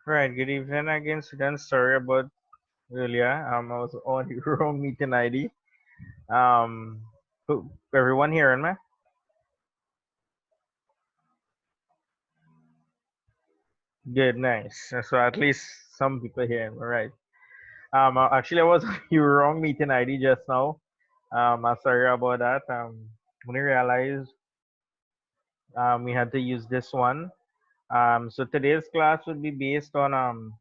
Right, good evening again, students. Sorry about earlier. I was on the wrong meeting ID. Um, everyone hearing me? Good, nice. So at least some people hearing me, right? Actually, I was on the wrong meeting ID just now. I'm sorry about that. When I realized we had to use this one. So today's class would be based on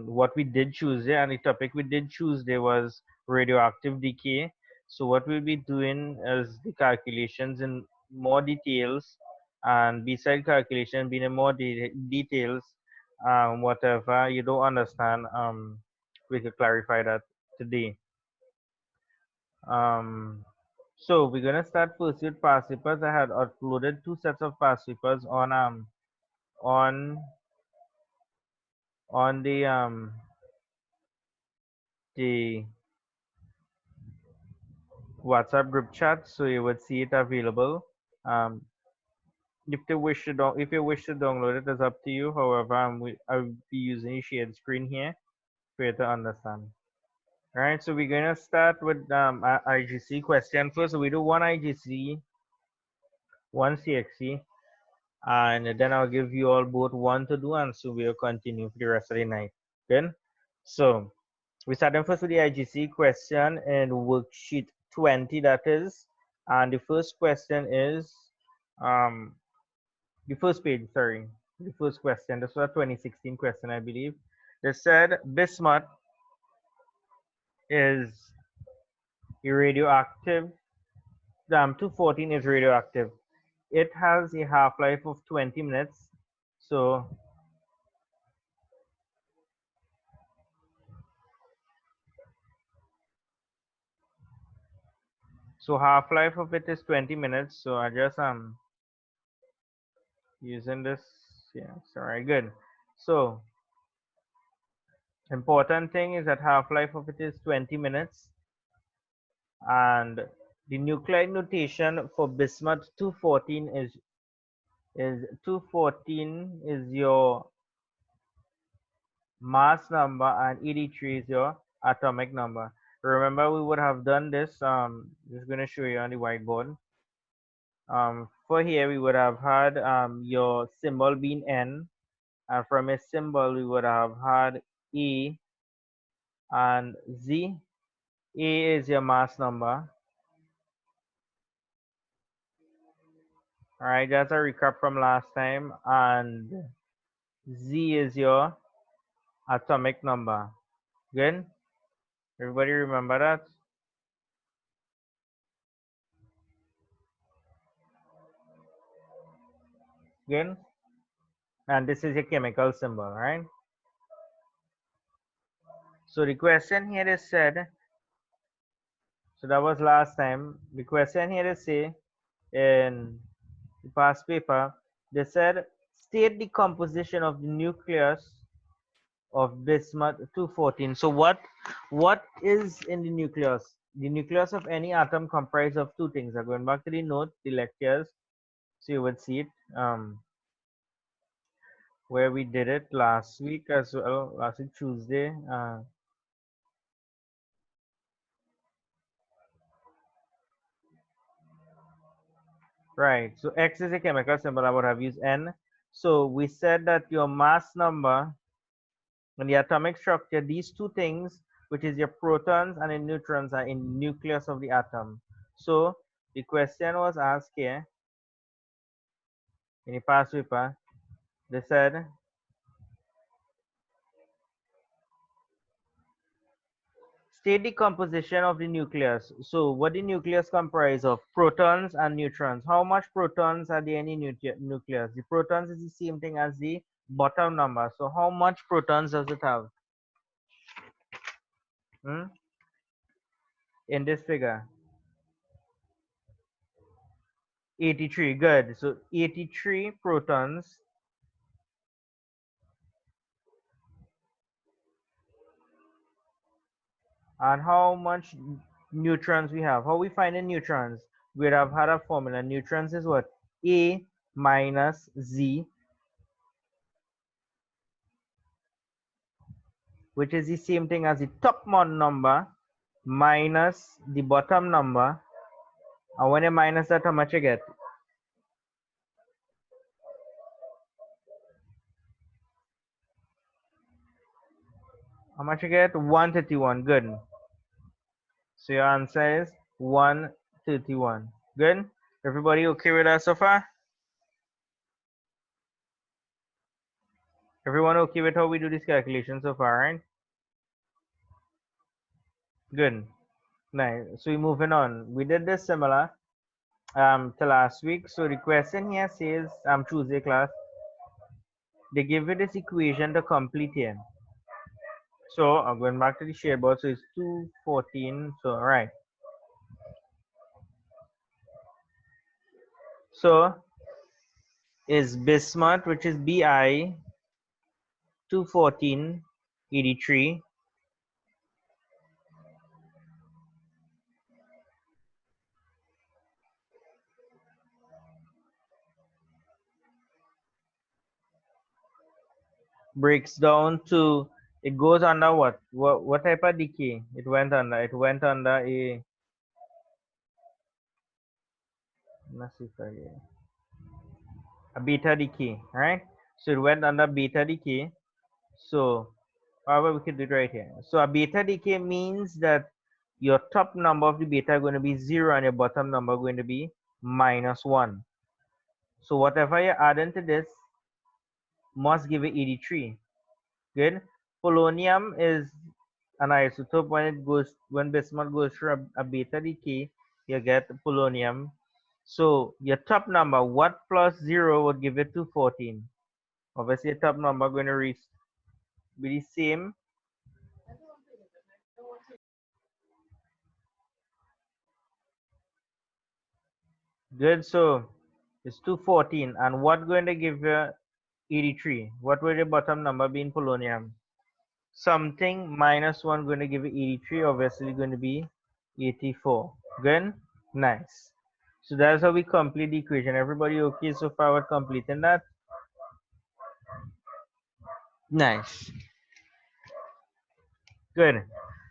what we did Tuesday, and the topic we did Tuesday was radioactive decay. So what we'll be doing is the calculations in more details, and beside calculation being in more details, whatever you don't understand, we could clarify that today. Um, so we're gonna start first with past papers. I had uploaded two sets of past papers on on the WhatsApp group chat, so you would see it available. Um, if you wish to download it, it's up to you. However, I'll be using a shared screen here for you to understand. All right, so we're gonna start with IGC question first. So we do one IGC, one CXC, and then I'll give you all both one to do, and so we'll continue for the rest of the night. Good. So we start first with the IGC question in worksheet 20, that is. And the first question is um, the first page, sorry. The first question, this was a 2016 question, I believe. They said bismuth is a radioactive, 214 is radioactive. It has a half-life of 20 minutes. So half-life of it is 20 minutes. So I just using this. Yeah, sorry, good. So important thing is that half-life of it is 20 minutes, and the nuclide notation for bismuth 214 is 214 is your mass number and 83 is your atomic number. Remember, we would have done this. Just going to show you on the whiteboard. For here, we would have had your symbol being N, and from a symbol, we would have had E and Z. A is your mass number. All right, that's a recap from last time. And Z is your atomic number. Good? Everybody remember that? Good? And this is your chemical symbol, right? So the question here is said, so that was last time. The question here is say in the past paper, they said state the composition of the nucleus of bismuth 214. So what is in the nucleus? The nucleus of any atom comprised of two things. I'm going back to the note, the lectures, so you would see it where we did it last week as well, last week Tuesday. Right, so X is a chemical symbol. I would have used N. So we said that your mass number and the atomic structure, these two things, which is your protons and the neutrons, are in the nucleus of the atom. So the question was asked here in the past paper. They said state the composition of the nucleus. So what the nucleus comprise of? Protons and neutrons. How much protons are there in the nucleus? The protons is the same thing as the bottom number. So how much protons does it have? In this figure? 83. Good. So 83 protons. And how much neutrons we have? How we find the neutrons? We'd have had a formula. Neutrons is what? A minus Z which is the same thing as the top number minus the bottom number. And when you minus that, how much you get? How much you get? 131. Good. So your answer is 131. Good. Everybody okay with that so far? Everyone okay with how we do this calculation so far, right? Good. Nice. So we're moving on. We did this similar to last week. So the question here says, Tuesday class, they give you this equation to complete here. So I'm going back to the shadeboard. So it's 214. So all right. So is bismuth, which is Bi 21483, breaks down to, it goes under what? What type of decay it went under? It went under let's see if a beta decay, right? So it went under beta decay. So however we could do it right here. So a beta decay means that your top number of the beta are going to be 0 and your bottom number going to be -1. So whatever you add into this must give it 83. Good. Polonium is an isotope. When bismuth goes through a beta decay, you get polonium. So your top number, what plus 0 would give it 214? Obviously, your top number going to be the same. Good. So it's 214. And what going to give you 83? What will the bottom number be in polonium? Something -1 going to give you 83. Obviously, going to be 84. Good. Nice. So that's how we complete the equation. Everybody okay so far with completing that? Nice. Good.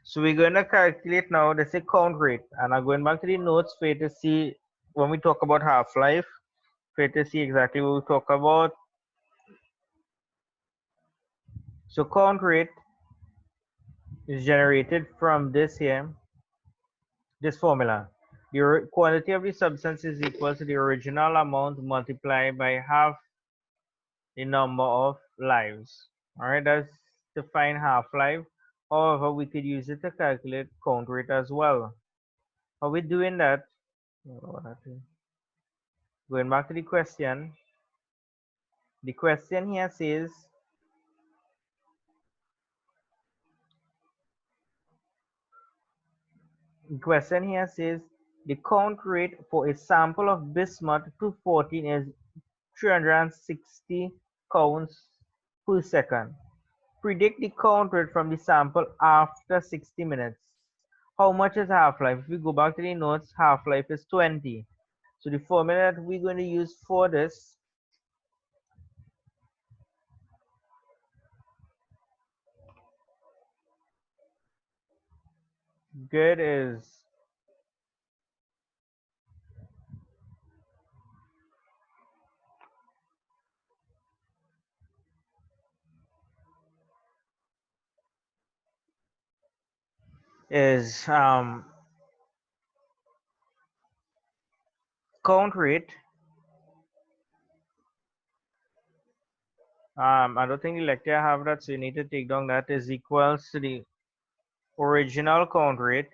So we're going to calculate now the count rate. And I'm going back to the notes for you to see when we talk about half-life, for you to see exactly what we talk about. So count rate is generated from this here, this formula. The quantity of the substance is equal to the original amount multiplied by half the number of lives. All right, that's to find half-life. However, we could use it to calculate count rate as well. Are we doing that? Going back to the question. The question here says, the count rate for a sample of bismuth 214 is 360 counts per second. Predict the count rate from the sample after 60 minutes. How much is half-life? If we go back to the notes, half-life is 20. So the formula that we're going to use for this good is count rate. I don't think the lecture have that, so you need to take down that is equals to the original count rate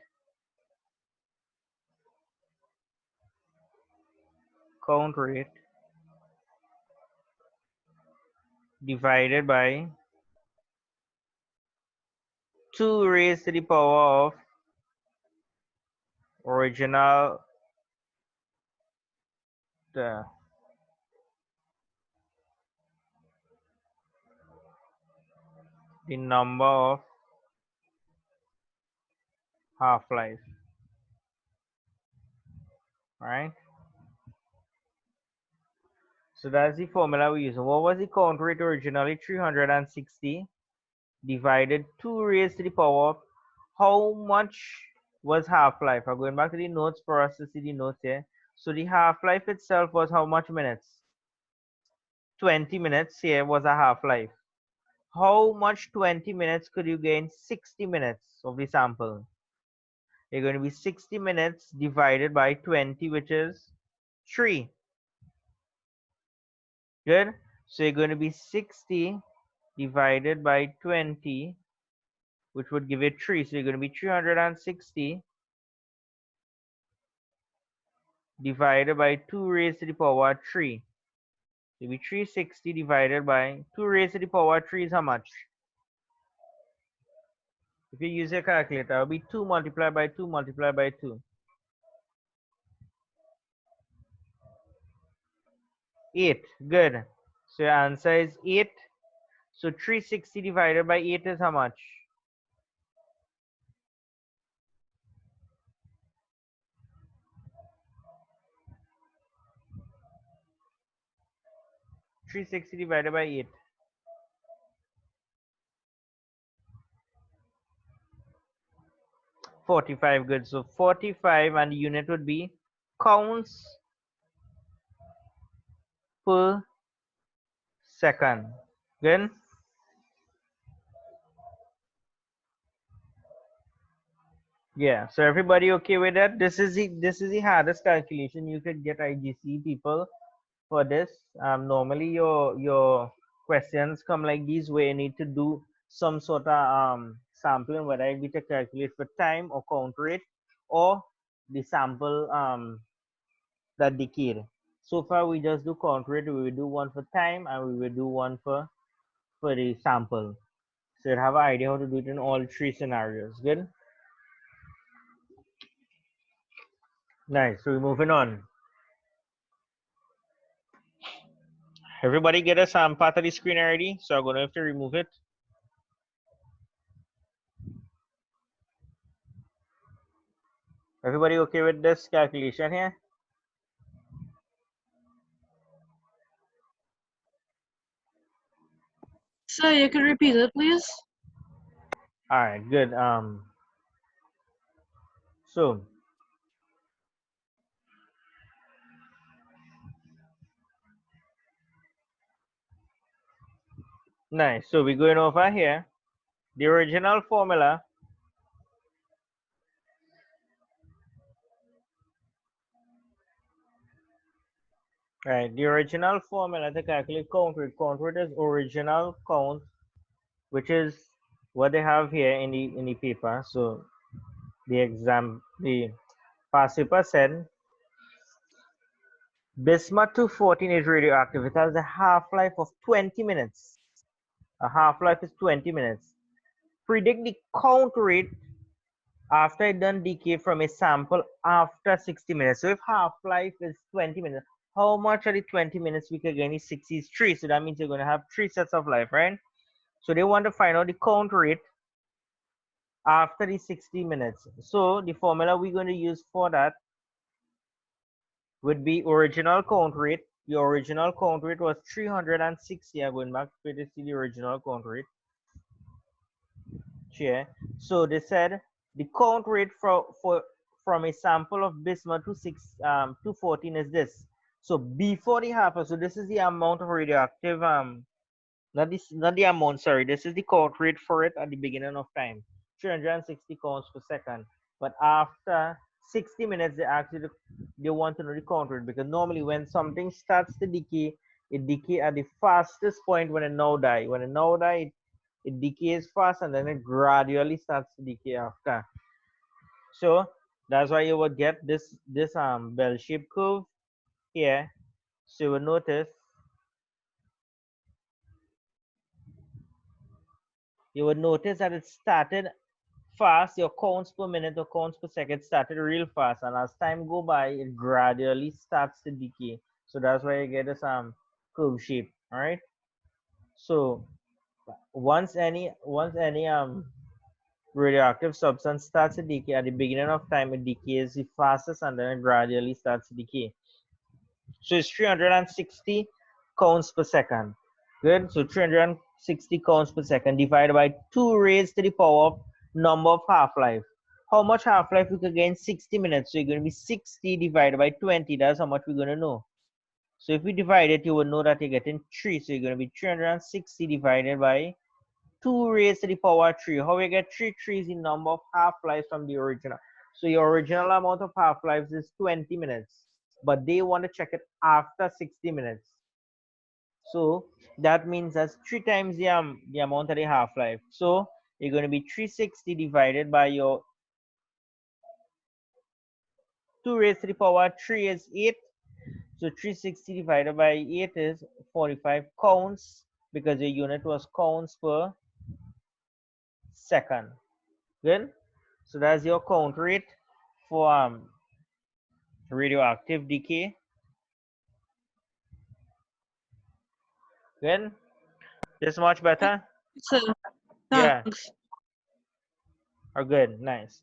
divided by 2 raised to the power of original the number of half-life, right? So that's the formula we use. What was the count rate originally? 360. divided 2 raised to the power. How much was half-life? I'm going back to the notes for us to see the notes here. So the half-life itself was how much minutes? 20 minutes here was a half-life. How much 20 minutes could you gain 60 minutes of the sample? You're going to be 60 minutes divided by 20, which is 3. Good. So you're going to be 60 divided by 20, which would give you 3. So you're going to be 360 divided by 2 raised to the power 3. So it'll be 360 divided by 2 raised to the power 3 is how much? If you use your calculator, it'll be 2 multiplied by 2 multiplied by 2. 8. Good. So your answer is 8. So 360 divided by 8 is how much? 360 divided by 8. 45. Good. So 45 and the unit would be counts per second. Good. Yeah. So everybody okay with that? This is the hardest calculation you could get IGC people for this. Normally your questions come like these where you need to do some sort of sampling, whether it be to calculate for time or count rate or the sample that decayed. So far we just do count rate, we will do one for time and we will do one for the sample. So you have an idea how to do it in all 3 scenarios. Good. Nice. So we're moving on. Everybody get us part of the screen already, so I'm gonna have to remove it. Everybody okay with this calculation here? So you can repeat it, please. All right, good. So nice. So we're going over here. The original formula. Right, the original formula to calculate count rate. Count rate is original count, which is what they have here in the paper. So the past paper said bismuth 214 is radioactive. It has a half-life of 20 minutes. A half-life is 20 minutes. Predict the count rate after it done decay from a sample after 60 minutes. So if half-life is 20 minutes, how much are the 20 minutes we can get is 63? So that means you're going to have 3 sets of life, right? So they want to find out the count rate after the 60 minutes. So the formula we're going to use for that would be original count rate. The original count rate was 360. I'm going back to see the original count rate. Here. So they said the count rate from a sample of bismuth 214 is this. So before the half, so this is the amount of radioactive not the amount, sorry, this is the count rate for it at the beginning of time, 360 counts per second. But after 60 minutes, they want to know the count rate, because normally when something starts to decay, it decay at the fastest point when it now die. When it now die, it decays fast and then it gradually starts to decay after. So that's why you would get this bell-shaped curve here. So you will notice that it started fast. Your counts per minute or counts per second started real fast, and as time go by, it gradually starts to decay. So that's why you get this curve shape. All right. So once any radioactive substance starts to decay at the beginning of time, it decays the fastest and then it gradually starts to decay. So it's 360 counts per second. Good. So 360 60 counts per second divided by 2 raised to the power of number of half-life. How much half-life we could get in 60 minutes? So you're going to be 60 divided by 20. That's how much we're going to know. So if we divide it, you will know that you're getting 3. So you're going to be 360 divided by 2 raised to the power 3. How we get 3? 3 is the number of half-lives from the original. So your original amount of half-lives is 20 minutes. But they want to check it after 60 minutes. So that means that's 3 times the amount of the half-life. So you're going to be 360 divided by your 2 raised to the power 3 is 8. So 360 divided by 8 is 45 counts because the unit was counts per second. Good. So that's your count rate for radioactive decay. Good. This much better? Sir, Yeah. thanks. Or good. Nice.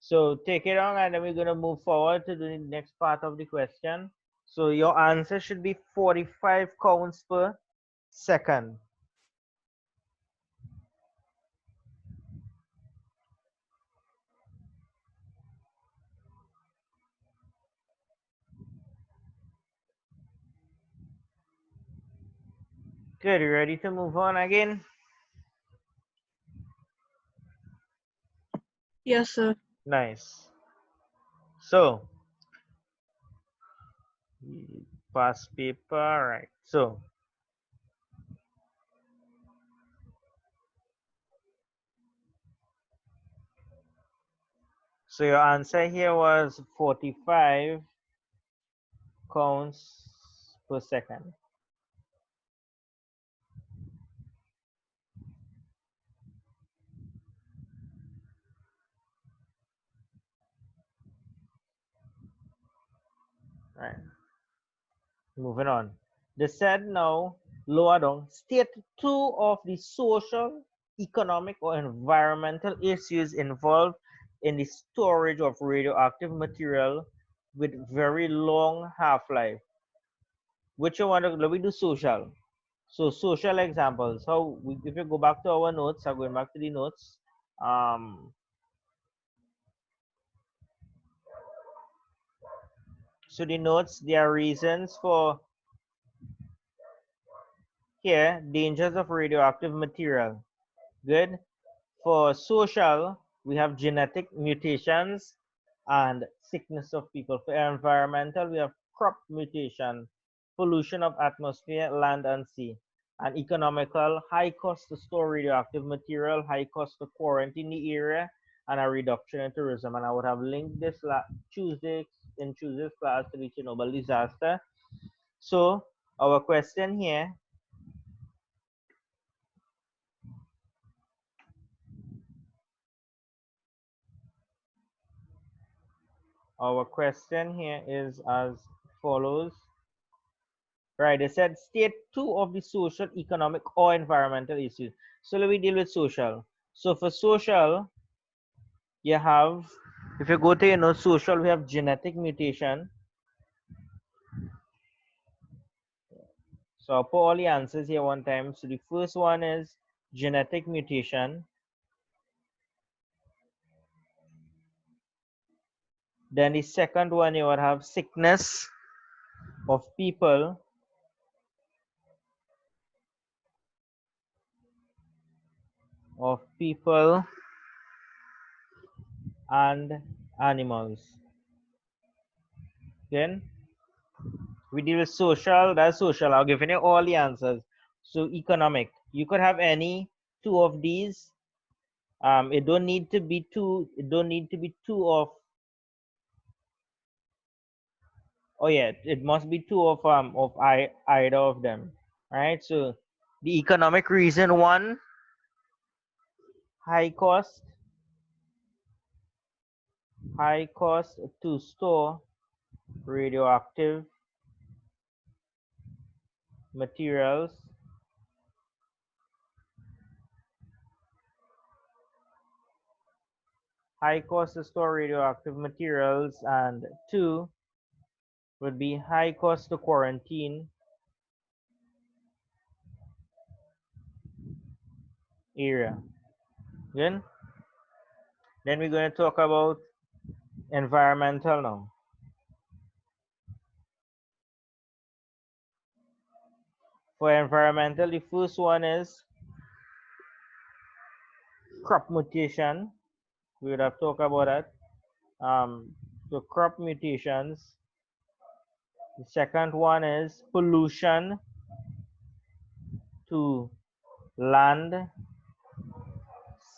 So take it on and then we're going to move forward to the next part of the question. So your answer should be 45 counts per second. Good. You ready to move on again? Yes, sir. Nice. So past paper, right? So your answer here was 45 counts per second. Right. Moving on. They said now, lower down, state 2 of the social, economic, or environmental issues involved in the storage of radioactive material with very long half-life. Which one? Let me do social. So social examples. If you go back to our notes, I'm going back to the notes. Um, so the notes, there are reasons for here, dangers of radioactive material. Good. For social, we have genetic mutations and sickness of people. For environmental, we have crop mutation, pollution of atmosphere, land and sea. And economical, high cost to store radioactive material, high cost to quarantine the area, and a reduction in tourism. And I would have linked this Tuesday's class to the Chernobyl disaster. So our question here, is as follows. Right, they said state 2 of the social, economic, or environmental issues. So let me deal with social. So for social, you have, if you go to social, we have genetic mutation. So I'll put all the answers here one time. So the first one is genetic mutation. Then the second one, you would have sickness of people. And animals. Then we deal with social. That's social. I'll give you all the answers. So economic, you could have any 2 of these. It don't need to be 2. It don't need to be 2 of. Oh yeah, it must be 2 of either of them. Right. So the economic reason, one, high cost to store radioactive materials. High cost to store radioactive materials, and 2 would be high cost to quarantine area. Good. Then we're going to talk about environmental now. For environmental, the first one is crop mutation. We would have talked about that. So crop mutations. The second one is pollution to land,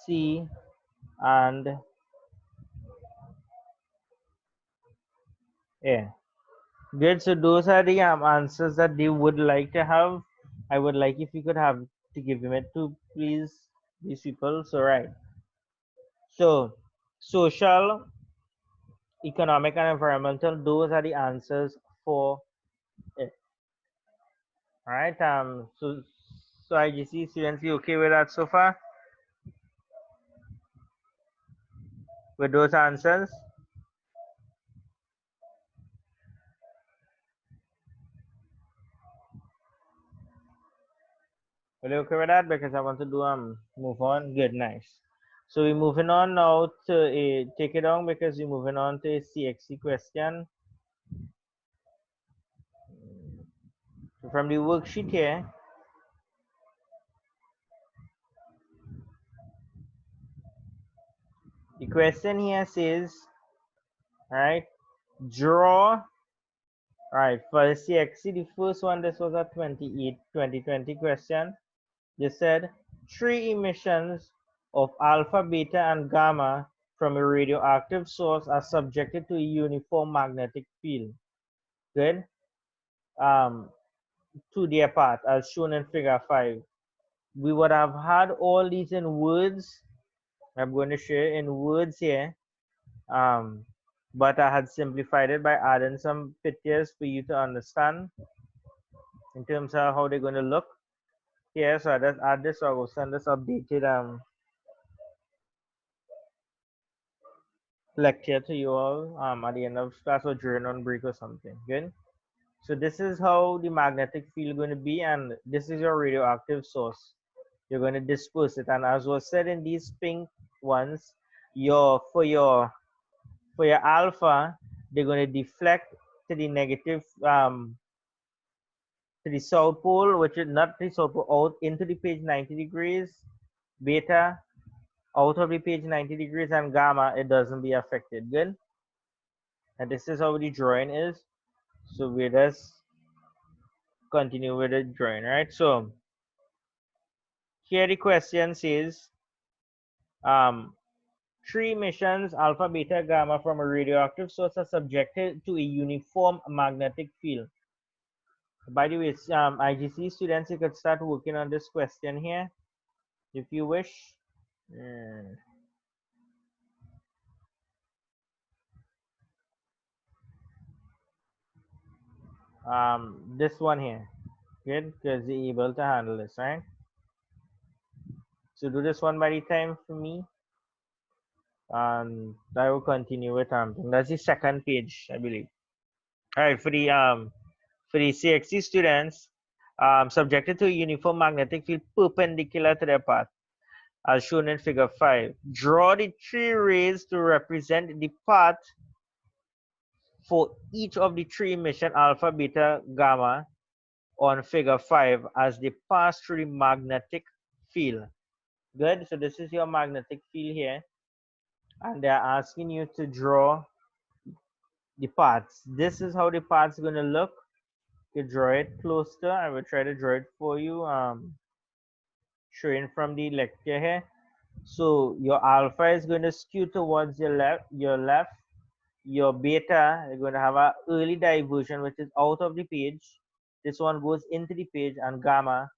sea, and air. Good. So those are the answers that they would like to have. I would like if you could have to give them it to please these people. So right. So social, economic, and environmental. Those are the answers for it. All right. So IGC students, you okay with that so far? With those answers? Are you okay with that? Because I want to do move on. Good, nice. So we're moving on now to a take it on because we're moving on to a CXC question. So from the worksheet here, the question here says, all right, draw, all right, for the CXC, the first one, this was a 2020 question. They said, three emissions of alpha, beta, and gamma from a radioactive source are subjected to a uniform magnetic field. Good. Um, to their part, as shown in figure 5. We would have had all these in words. I'm going to share in words here. But I had simplified it by adding some pictures for you to understand in terms of how they're going to look here. So I just add this, so I will send this updated lecture to you all at the end of class or during on break or something. Good. So this is how the magnetic field going to be, and this is your radioactive source. You're going to disperse it, and as was said in these pink ones, for your alpha, they're going to deflect to the negative to the south pole, which is not the south pole, out into the page 90 degrees. Beta out of the page 90 degrees, and gamma it doesn't be affected. Good. And this is how the drawing is. So we just continue with the drawing, right? So here the question says three emissions alpha, beta, gamma from a radioactive source are subjected to a uniform magnetic field. By the way, IGC students, you could start working on this question here if you wish. This one here, good, because you're able to handle this, right? So do this one by the time for me, and I will continue with that's the second page, I believe. All right, for the CXC students, subjected to a uniform magnetic field perpendicular to their path, as shown in figure 5. Draw the three rays to represent the path for each of the three emission alpha, beta, gamma on figure 5 as they pass through the magnetic field. Good. So this is your magnetic field here, and they're asking you to draw the paths. This is how the paths going to look. You draw it closer. I will try to draw it for you. Showing from the lecture here. So your alpha is going to skew towards your left. Your beta is going to have an early diversion, which is out of the page. This one goes into the page, and gamma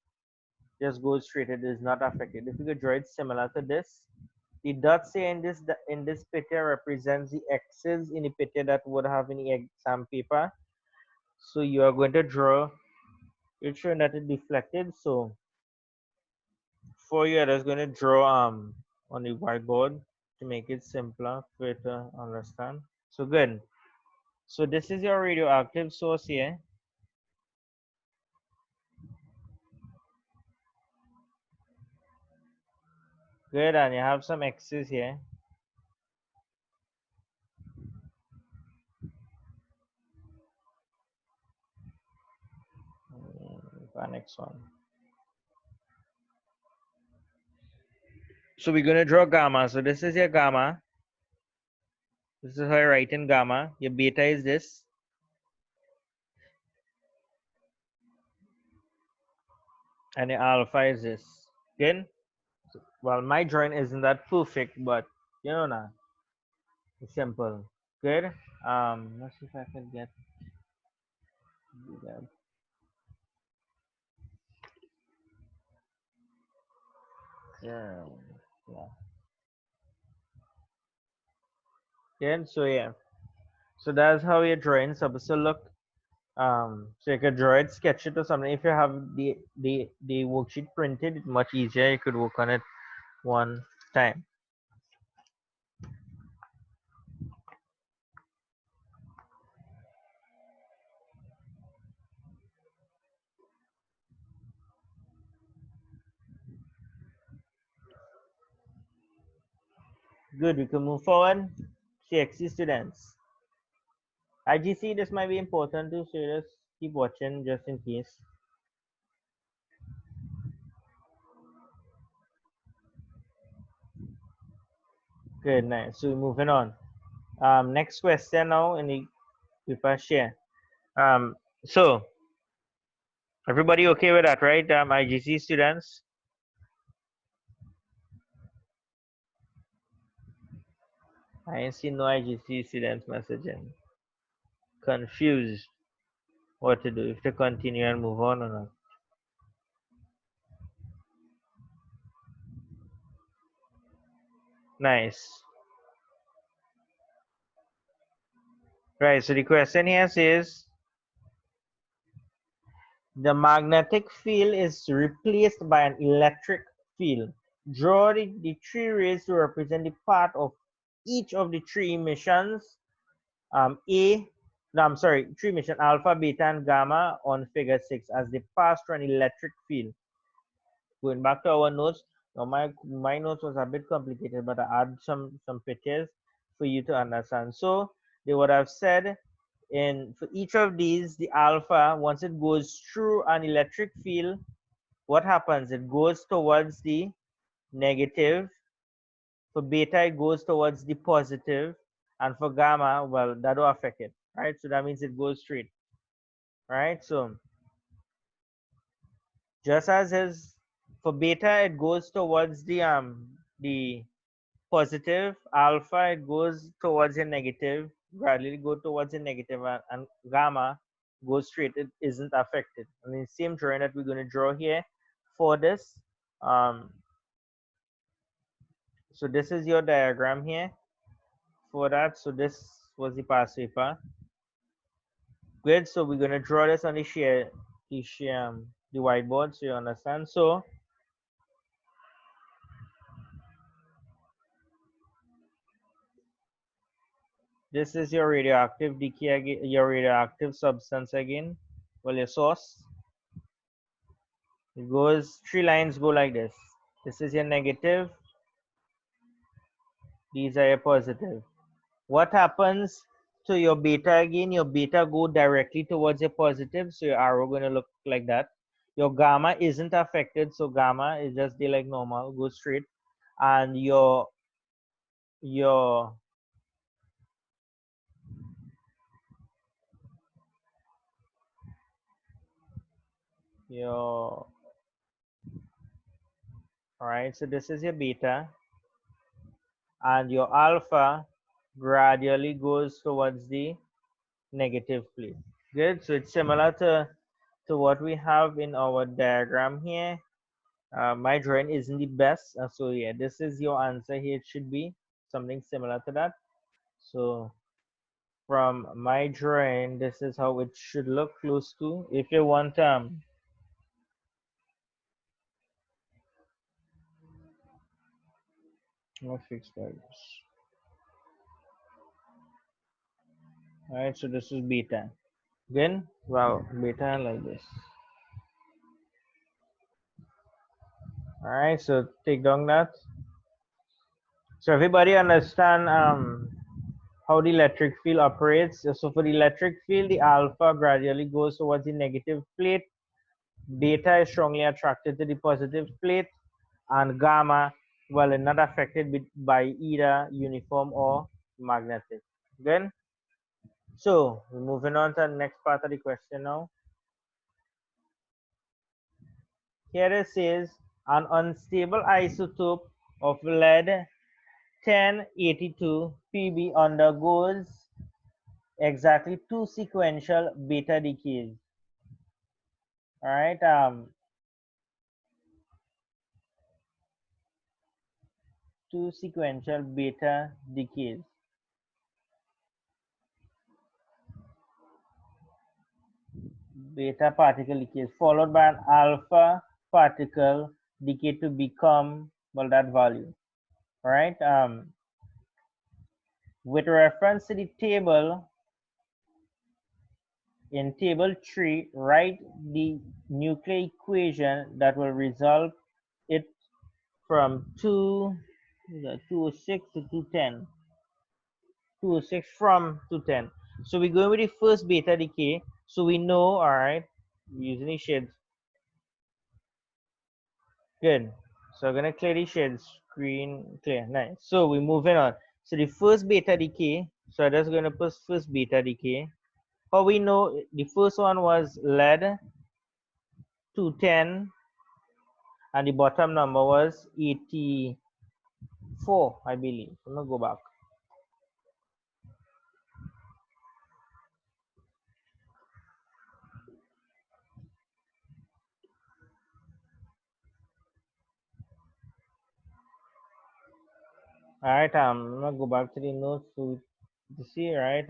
just goes straight. It is not affected. If you could draw it similar to this, the dots here in this picture represents the X's in the picture that would have in the exam paper. So you are going to draw. It's showing that it deflected. So for you, I was going to draw on the whiteboard to make it simpler for you to understand. So good. So this is your radioactive source here. Good, and you have some X's here. Next one. So we're gonna draw gamma. So this is your gamma. This is how you write in gamma. Your beta is this. And your alpha is this. Good? Well, my drawing isn't that perfect, but you know now. It's simple. Good. Let's see if I can get that. Yeah. Yeah. Good. So yeah. So that's how your drawing supposed to look. So you could draw it, sketch it or something. If you have the worksheet printed, it's much easier. You could work on it one time. Good, we can move forward. CXC students. IGC, this might be important too, so just keep watching just in case. Good, nice. So we're moving on. Next question now in the paper share. So everybody okay with that, right? IGC students. I ain't seen no IGC students messaging. Confused what to do, if to continue and move on or not. Nice. Right, so the question here says the magnetic field is replaced by an electric field. Draw the three rays to represent the part of each of the three emissions. Three emission alpha, beta, and gamma on figure 6 as they pass through an electric field. Going back to our notes, now my notes was a bit complicated, but I add some pictures for you to understand. So they would have said in for each of these, the alpha, once it goes through an electric field, what happens? It goes towards the negative. For beta, it goes towards the positive, and for gamma, well, that will affect it, right? So that means it goes straight, right? So just as is for beta, it goes towards the positive. Alpha, it goes towards the negative, gradually go towards the negative, and gamma goes straight. It isn't affected. I mean, same drawing that we're going to draw here for this. Um, so this is your diagram here for that. So this was the past paper. Good. So we're going to draw this on the whiteboard so you understand. So this is your radioactive decay, your radioactive substance again. Well, your source. It goes, three lines go like this. This is your negative. These are your positive. What happens to your beta again? Your beta go directly towards your positive, so your arrow going to look like that. Your gamma isn't affected, so gamma is just there like normal, go straight. And your your all right. So this is your beta, and your alpha gradually goes towards the negative plate. Good. So it's similar to what we have in our diagram here. My drawing isn't the best, so yeah, this is your answer here. It should be something similar to that. So from my drawing, this is how it should look close to. If you want what fixed values. All right, so this is beta. Again, wow, beta like this. All right, so take down that. So everybody understand how the electric field operates. So for the electric field, the alpha gradually goes towards the negative plate, beta is strongly attracted to the positive plate, and gamma, well, is not affected by either uniform or magnetic. Good. So we're moving on to the next part of the question now. Here it says an unstable isotope of lead 1082 Pb undergoes exactly two sequential beta decays. All right, two sequential beta decays, beta particle decays, followed by an alpha particle decay to become, well, that value. All right, with reference to the table, in table 3, write the nuclear equation that will result it from 206 to 210. 206 from 210. So we're going with the first beta decay. So we know, all right, using the shades. Good. So I'm gonna clear the shade screen clear. Nice. So we're moving on. So the first beta decay. So I'm just gonna put first beta decay. How we know the first one was lead 210 and the bottom number was 84, I believe. I'm gonna go back. All right, I'm gonna go back to the notes to see, right?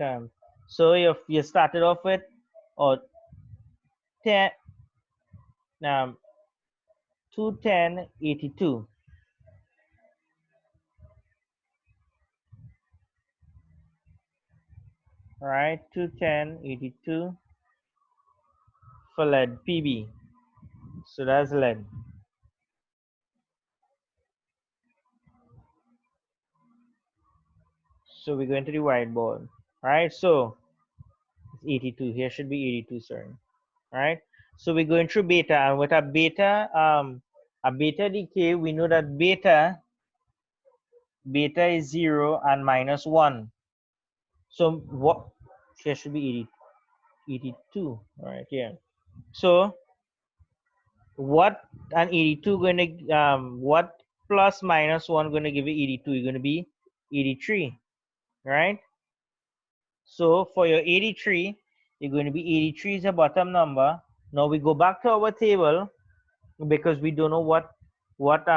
So if you started off with or 10 um 21082, right? 21082 for lead PB. So that's lead. So we're going to the whiteboard, right? So it's 82. Here should be 82, sorry. Right? So we're going through beta, and with a beta decay, we know that beta is 0 and minus 1. So what here should be 82, right here. So what an 82 going to what plus minus 1 going to give you 82? You're going to be 83, right? So for your 83, you're going to be 83 is a bottom number. Now we go back to our table because we don't know what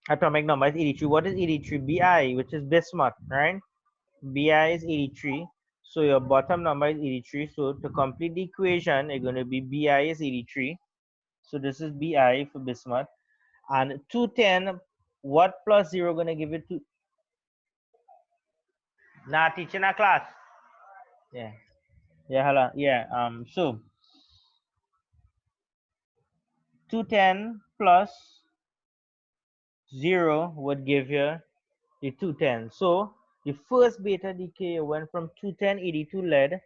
atomic number is 83. What is 83? Bi, which is bismuth, right? Bi is 83. So your bottom number is 83. So to complete the equation, it's going to be Bi is 83. So this is Bi for bismuth. And 210, what plus 0 going to give it to? Nah, teaching a class. Yeah. Yeah, hello. Yeah. So 210 plus 0 would give you the 210. So the first beta decay went from 21082 lead,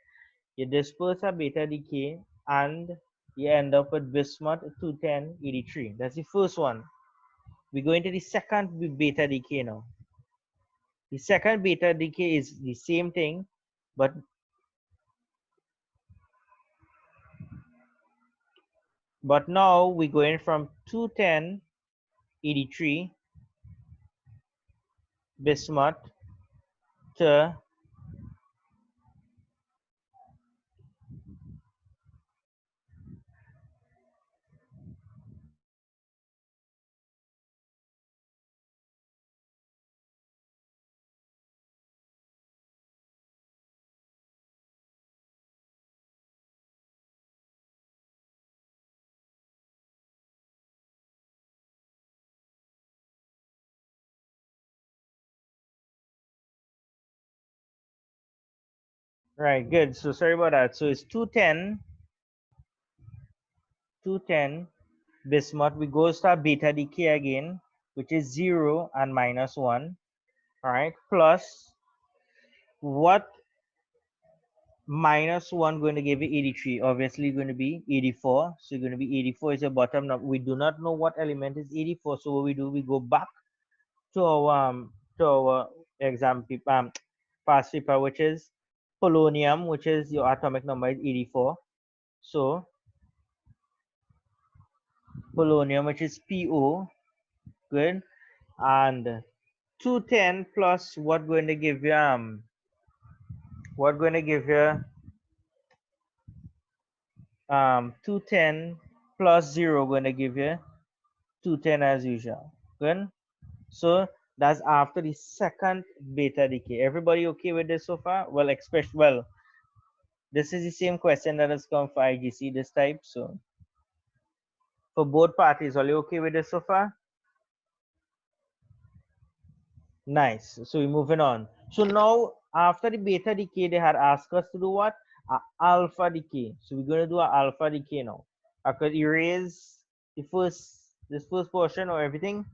you disperse a beta decay, and you end up with bismuth 21083. That's the first one. We go into the second beta decay now. The second beta decay is the same thing, but now we're going from 21083 bismuth to right. Good. So sorry about that. So it's 210 bismuth. We go start beta decay again. which is 0 and minus 1, all right, plus what minus 1 going to give you 83? Obviously going to be 84. So going to be 84 is your bottom number. We do not know what element is 84. So what we do, we go back to our exam paper, past paper, which is polonium, which is your atomic number is 84. So polonium, which is PO, good, and 210 plus what going to give you what going to give you 210 plus 0 going to give you 210 as usual. Good. So that's after the second beta decay. Everybody okay with this so far? Well, this is the same question that has come for IGC this type. So for both parties, are you okay with this so far? Nice. So we're moving on. So now after the beta decay, they had asked us to do what? Alpha decay. So we're going to do an alpha decay now. I could erase this first portion or everything.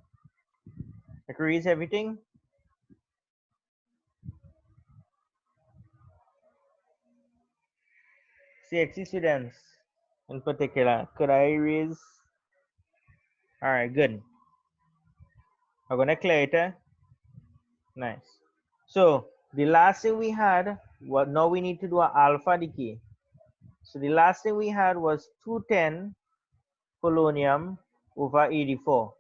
I could erase everything. CXC students in particular. Could I erase? All right, good. I'm gonna clear it. Nice. So the last thing we had, what now we need to do an alpha decay. So the last thing we had was 210 polonium over 84.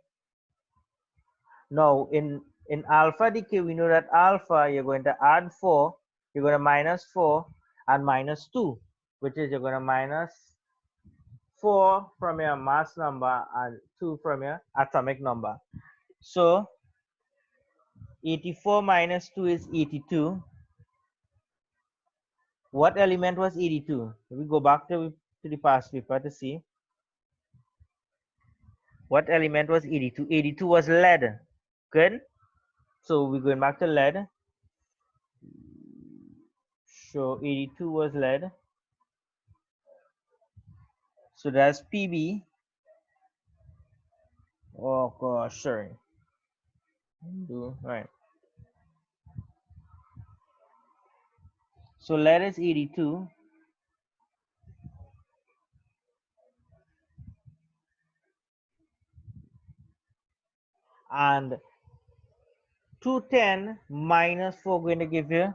Now in alpha decay, we know that alpha, you're going to add 4, you're going to minus 4 and minus 2, which is you're going to minus 4 from your mass number and 2 from your atomic number. So 84 minus 2 is 82. What element was 82? We go back to the past paper to see. What element was 82? 82 was lead. Good. So we're going back to lead. So 82 was lead. So that's PB. Oh gosh, sorry. Right. So lead is 82. And 210 minus 4 going to give you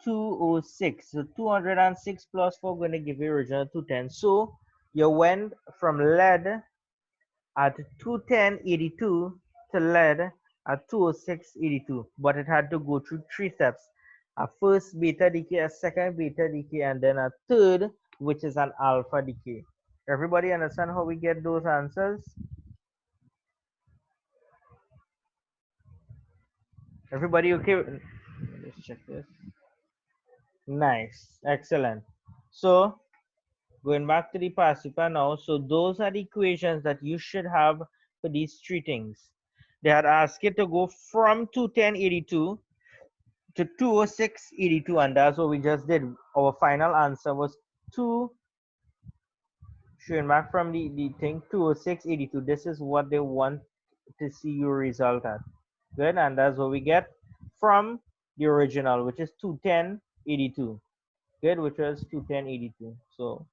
206. So 206 plus 4 going to give you original 210. So you went from lead at 210.82 to lead at 206.82, but it had to go through 3 steps: a first beta decay, a second beta decay, and then a third, which is an alpha decay. Everybody understand how we get those answers? Everybody okay? Let's check this. Nice, excellent. So going back to the past paper now, so those are the equations that you should have for these three things. They had asked you to go from 210.82 to 206.82, and that's what we just did. Our final answer was 2, showing back from the thing, 206.82. This is what they want to see your result at. Good, and that's what we get from the original, which is 210.82. Good, which was 210.82. So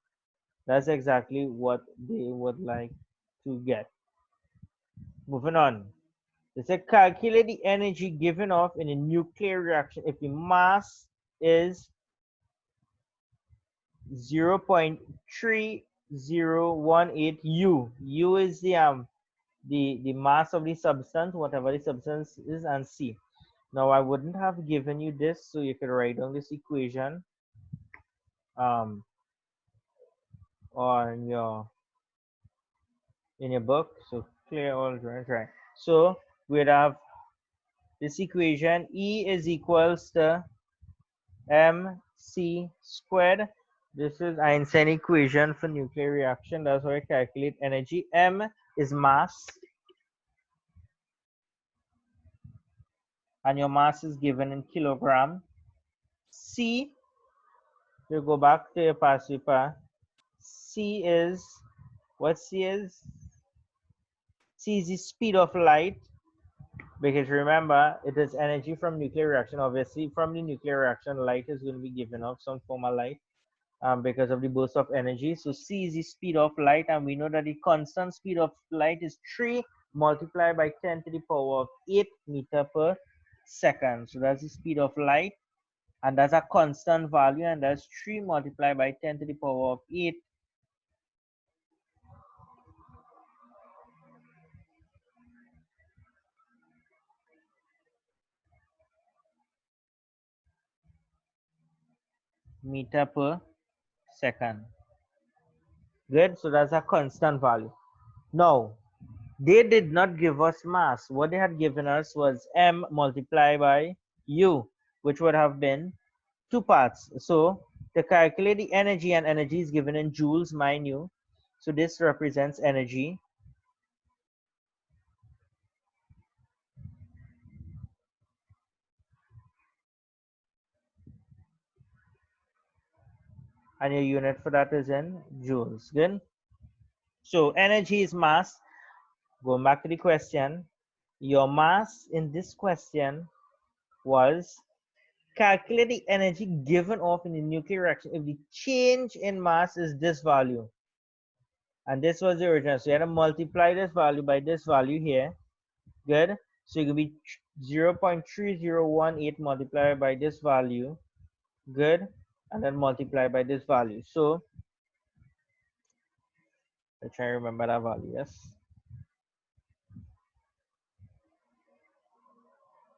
that's exactly what they would like to get. Moving on. They said calculate the energy given off in a nuclear reaction if the mass is 0.3018 U. U is the mass of the substance, whatever the substance is, and C. Now I wouldn't have given you this, so you could write down this equation um on your in your book. So clear all right. So we'd have this equation: E is equals to mc squared. This is Einstein equation for nuclear reaction. That's how I calculate energy. M is mass, and your mass is given in kilogram. C, you go back to your past paper. C is what C is? C is the speed of light. Because remember, it is energy from nuclear reaction. Obviously, from the nuclear reaction, light is going to be given off some form of light because of the burst of energy. So c is the speed of light, and we know that the constant speed of light is 3 multiplied by 10 to the power of 8 meter per second. So that's the speed of light, and that's a constant value, and that's 3 multiplied by 10 to the power of 8 meter per second. Good, so that's a constant value. Now, they did not give us mass. What they had given us was m multiplied by u, which would have been 2 parts. So to calculate the energy, and energy is given in joules, mind you. So this represents energy. And your unit for that is in joules. Good. So energy is mass. Going back to the question, your mass in this question was calculate the energy given off in the nuclear reaction if the change in mass is this value. And this was the original. So you had to multiply this value by this value here. Good. So it could be 0.3018 multiplied by this value. Good. And then multiply by this value. So let's try to remember that value. Yes.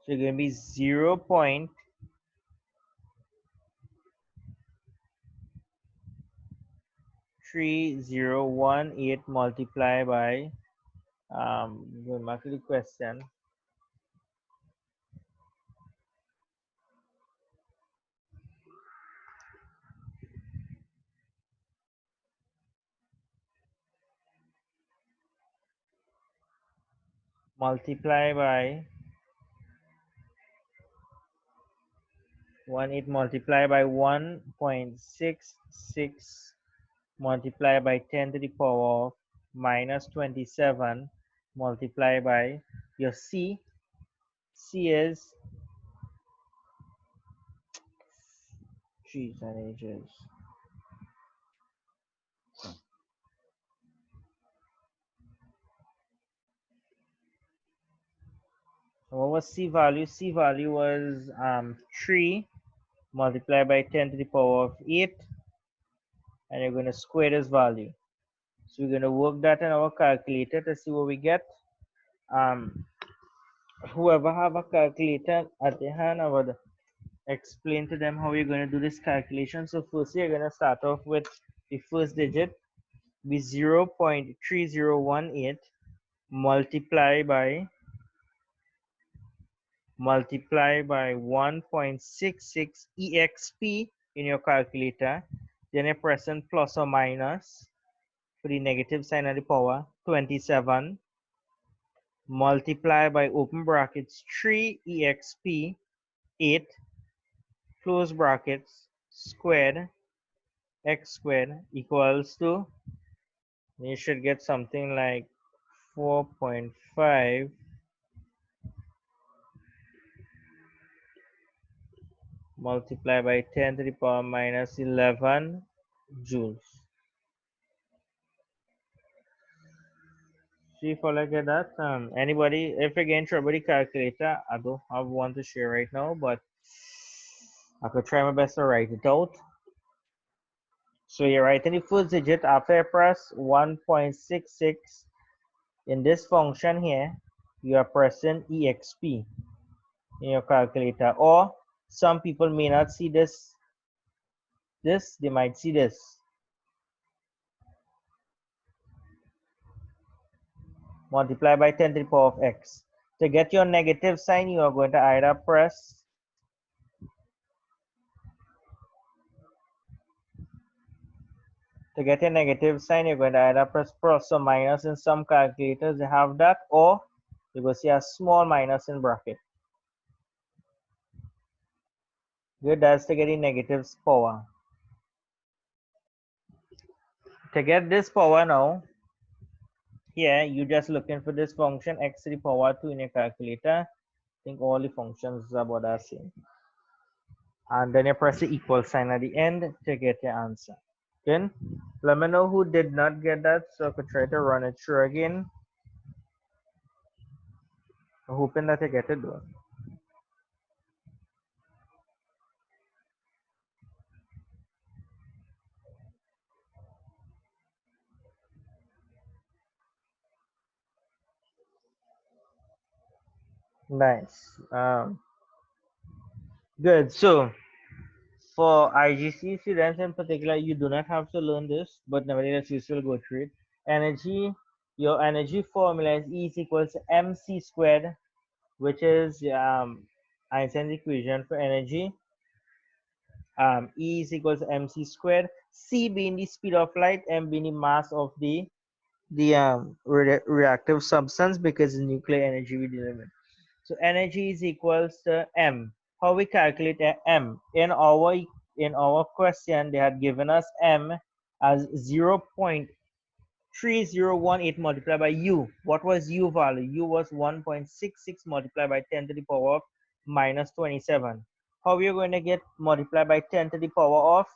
So it's going to be 0.3018 multiplied by going back to the question. Multiply by 18 multiply by 1.66 multiply by 10 to the power of minus 27 multiply by your c is Jeez and ages. What was c value? C value was 3 multiplied by 10 to the power of 8, and you're going to square this value. So we're going to work that in our calculator to see what we get. Whoever have a calculator at the hand, I would explain to them how you're going to do this calculation. So first you're going to start off with the first digit be 0.3018 multiply by 1.66 exp in your calculator. Then you press in plus or minus for the negative sign of the power 27 multiply by open brackets 3 exp 8 close brackets squared x squared equals to, you should get something like 4.5 multiplied by 10 to the power minus 11 joules. See if I get that. Anybody, if you're getting trouble with the calculator, I don't have one to share right now, but I could try my best to write it out. So you're writing the first digit after you press 1.66 in this function here, you are pressing exp in your calculator, or some people may not see this, they might see this. Multiply by 10 to the power of x. To get your negative sign, you are going to either press to get your negative sign, you're going to either press plus or minus. In some calculators they have that, or you will see a small minus in bracket. Good, that's to get the negative power. To get this power now, Here, you're just looking for this function x to the power 2 in your calculator. I think all the functions are about the same. And then you press the equal sign at the end to get your answer. Again, let me know who did not get that so I could try to run it through again. I'm hoping that I get it done. Nice. Good. So for IGC students in particular, you do not have to learn this, but nevertheless you still go through it. Energy, your energy formula is E is equals to mc squared, which is Einstein's equation for energy. E is equals to mc squared, c being the speed of light, m being the mass of the reactive substance, because the nuclear energy we deal with. So energy is equals to m. How we calculate m? In our question, they had given us m as 0.3018 multiplied by u. What was u value? U was 1.66 multiplied by 10 to the power of minus 27. How we are going to get multiplied by 10 to the power of?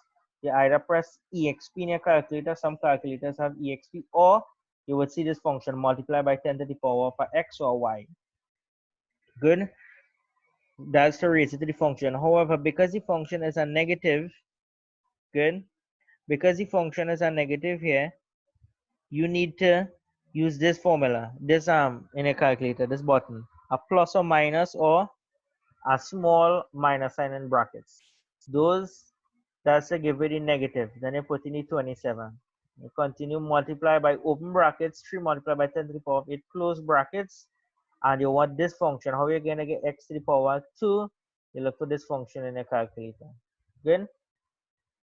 You either press exp in your calculator. Some calculators have exp, or you would see this function multiplied by 10 to the power of x or y. Good. That's to raise it to the function. However, because the function is a negative, good, because the function is a negative here, you need to use this formula, this in a calculator, this button, a plus or minus, or a small minus sign in brackets. Those, that's to give it the negative. Then you put in the 27. You continue multiply by open brackets, 3 multiplied by 10 to the power of 8 close brackets, and you want this function. How are you going to get x to the power 2? You look for this function in a calculator. Good?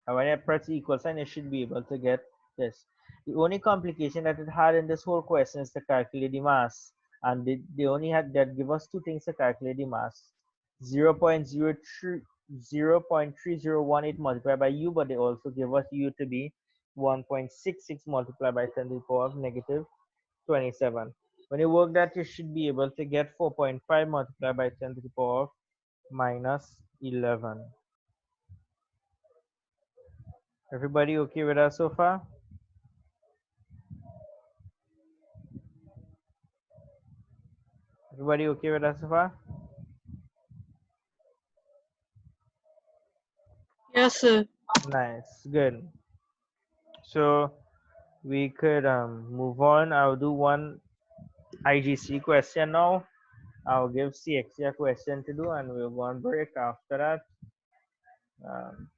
And when you press the equal sign, you should be able to get this. The only complication that it had in this whole question is to calculate the mass. And they only had that give us two things to calculate the mass. 0.3018 multiplied by u, but they also give us u to be 1.66 multiplied by 10 to the power of negative 27. When you work that, you should be able to get 4.5 multiplied by 10 to the power of minus 11. Everybody okay with that so far? Everybody okay with that so far? Yes, sir. Nice, good. So we could move on. I'll do one IGC question now. I'll give CXC a question to do, and we'll go on break after that. Um,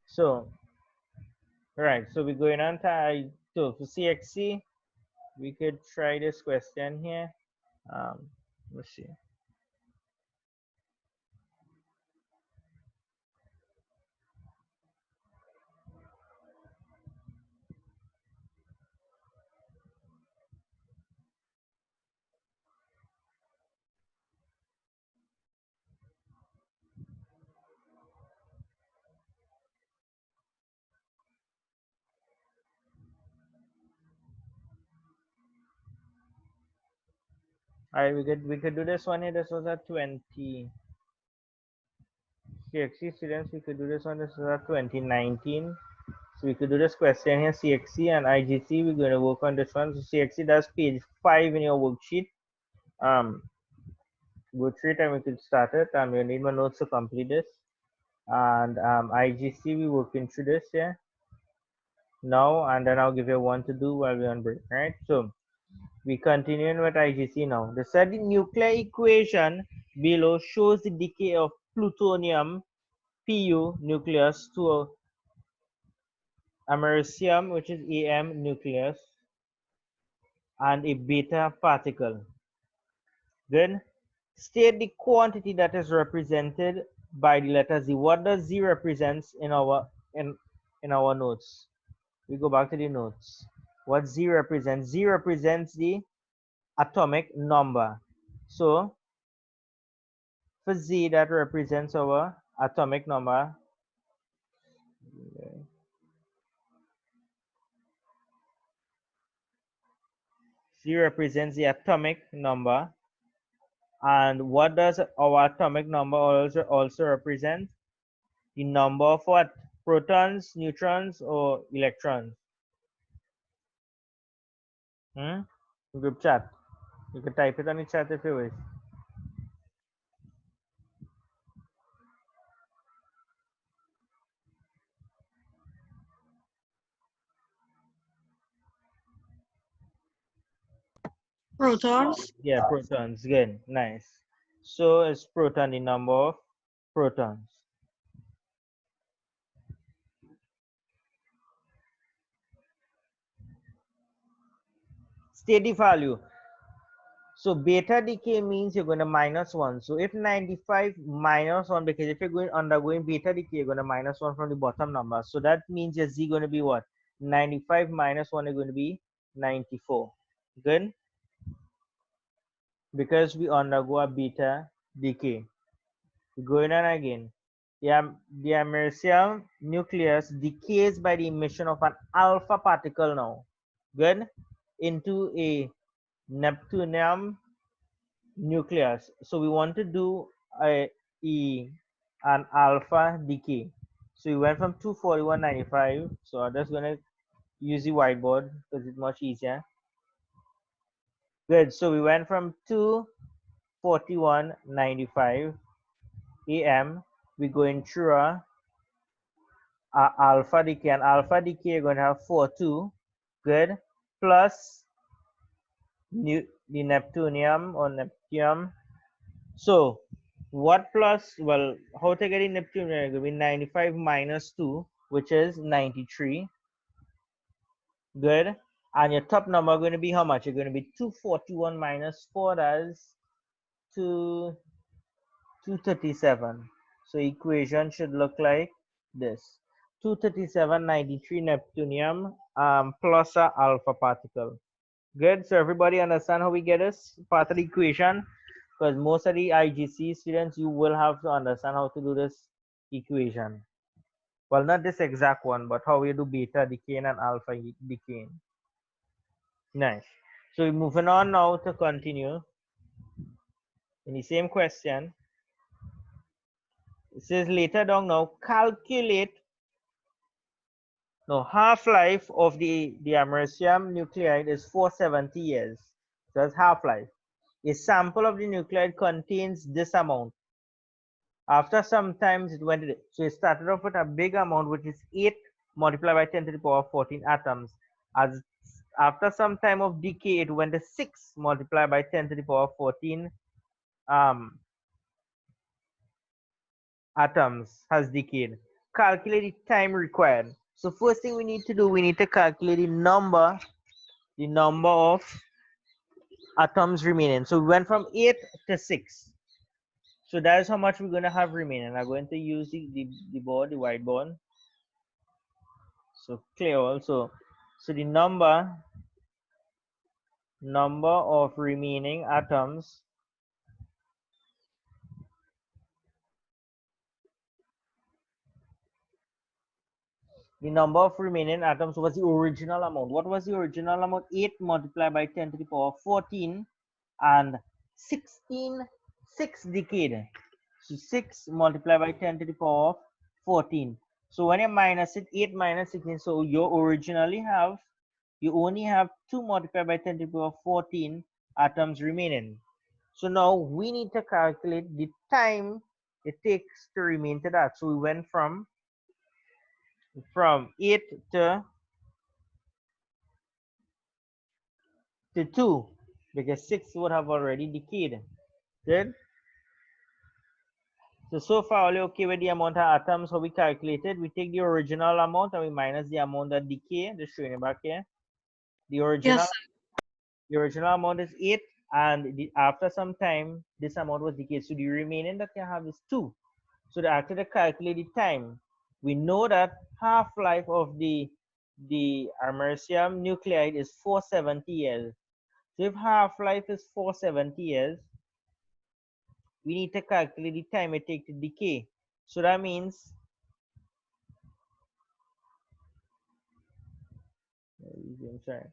so, right, so we're going on to so for CXC, we could try this question here. Let's see. All right, we could do this one here. This was at 20. CXC students, we could do this one. This was at 2019. So we could do this question here, CXC and IGC. We're going to work on this one. So CXC, that's page 5 in your worksheet. Go through it and we could start it. You need my notes to complete this. And IGC, we working through this here now, and then I'll give you one to do while we're on break, right? So we continuing with IGC now. They said the nuclear equation below shows the decay of plutonium Pu nucleus to americium, which is Am nucleus, and a beta particle. Then state the quantity that is represented by the letter Z. What does Z represents in our notes? We go back to the notes. What Z represents? Z represents the atomic number. So for Z, that represents our atomic number. C represents the atomic number. And what does our atomic number also represent? The number of what? Protons, neutrons, or electrons? Hmm? Group chat. You can type it on the chat if you wish. Protons. Yeah, protons. Good. Nice. So is proton the number of protons? Steady value. So beta decay means you're going to minus 1. So if 95 minus 1, because if you're undergoing beta decay, you're going to minus 1 from the bottom number. So that means your Z going to be what? 95 minus 1 is going to be 94. Good? Because we undergo a beta decay. Going on again. The americium nucleus decays by the emission of an alpha particle now. Good? Into a neptunium nucleus. So we want to do an alpha decay. So we went from 241.95. So I'm just gonna use the whiteboard because it's much easier. Good. So we went from 241.95 AM. We're going through a alpha decay. And alpha decay, you're going to have 42. Good. Plus the neptunium or neptunium. So what plus, well, how to get in Neptune? Going to be 95 minus 2, which is 93. Good. And your top number going to be how much? You're going to be 241 minus 4, that's 237. So equation should look like this. 237, 93 neptunium plus a alpha particle. Good. So everybody understand how we get this part of the equation? Because most of the IGC students, you will have to understand how to do this equation. Well, not this exact one, but how we do beta decaying and alpha decaying. Nice. So we're moving on now to continue in the same question. It says later down now, calculate no half-life of the americium nuclide is 470 years. So that's half-life. A sample of the nuclide contains this amount. After some times it went, so it started off with a big amount, which is 8 multiplied by 10 to the power 14 atoms. As after some time of decay, it went to 6 multiplied by 10 to the power 14 atoms has decayed. Calculate the time required. So first thing we need to do, we need to calculate the number of atoms remaining. So we went from 8 to 6. So that is how much we're going to have remaining. I'm going to use the board, the whiteboard. So clear also. So the number of remaining atoms was the original amount. What was the original amount? 8 multiplied by 10 to the power 14 and 16, 6 decayed. So 6 multiplied by 10 to the power 14. So when you minus it, 8 minus 16, so you only have 2 multiplied by 10 to the power 14 atoms remaining. So now we need to calculate the time it takes to remain to that. So we went from 8 to 2 because 6 would have already decayed. Good. So far, all okay with the amount of atoms. So we calculated. We take the original amount and we minus the amount that decay. Just showing it back here. The original, Yes. amount is 8, and after some time, this amount was decayed. So the remaining that you have is 2. So after the calculated time, we know that half-life of the americium nuclide is 470 years. So if half-life is 470 years, we need to calculate the time it takes to decay. So that means I'm sorry.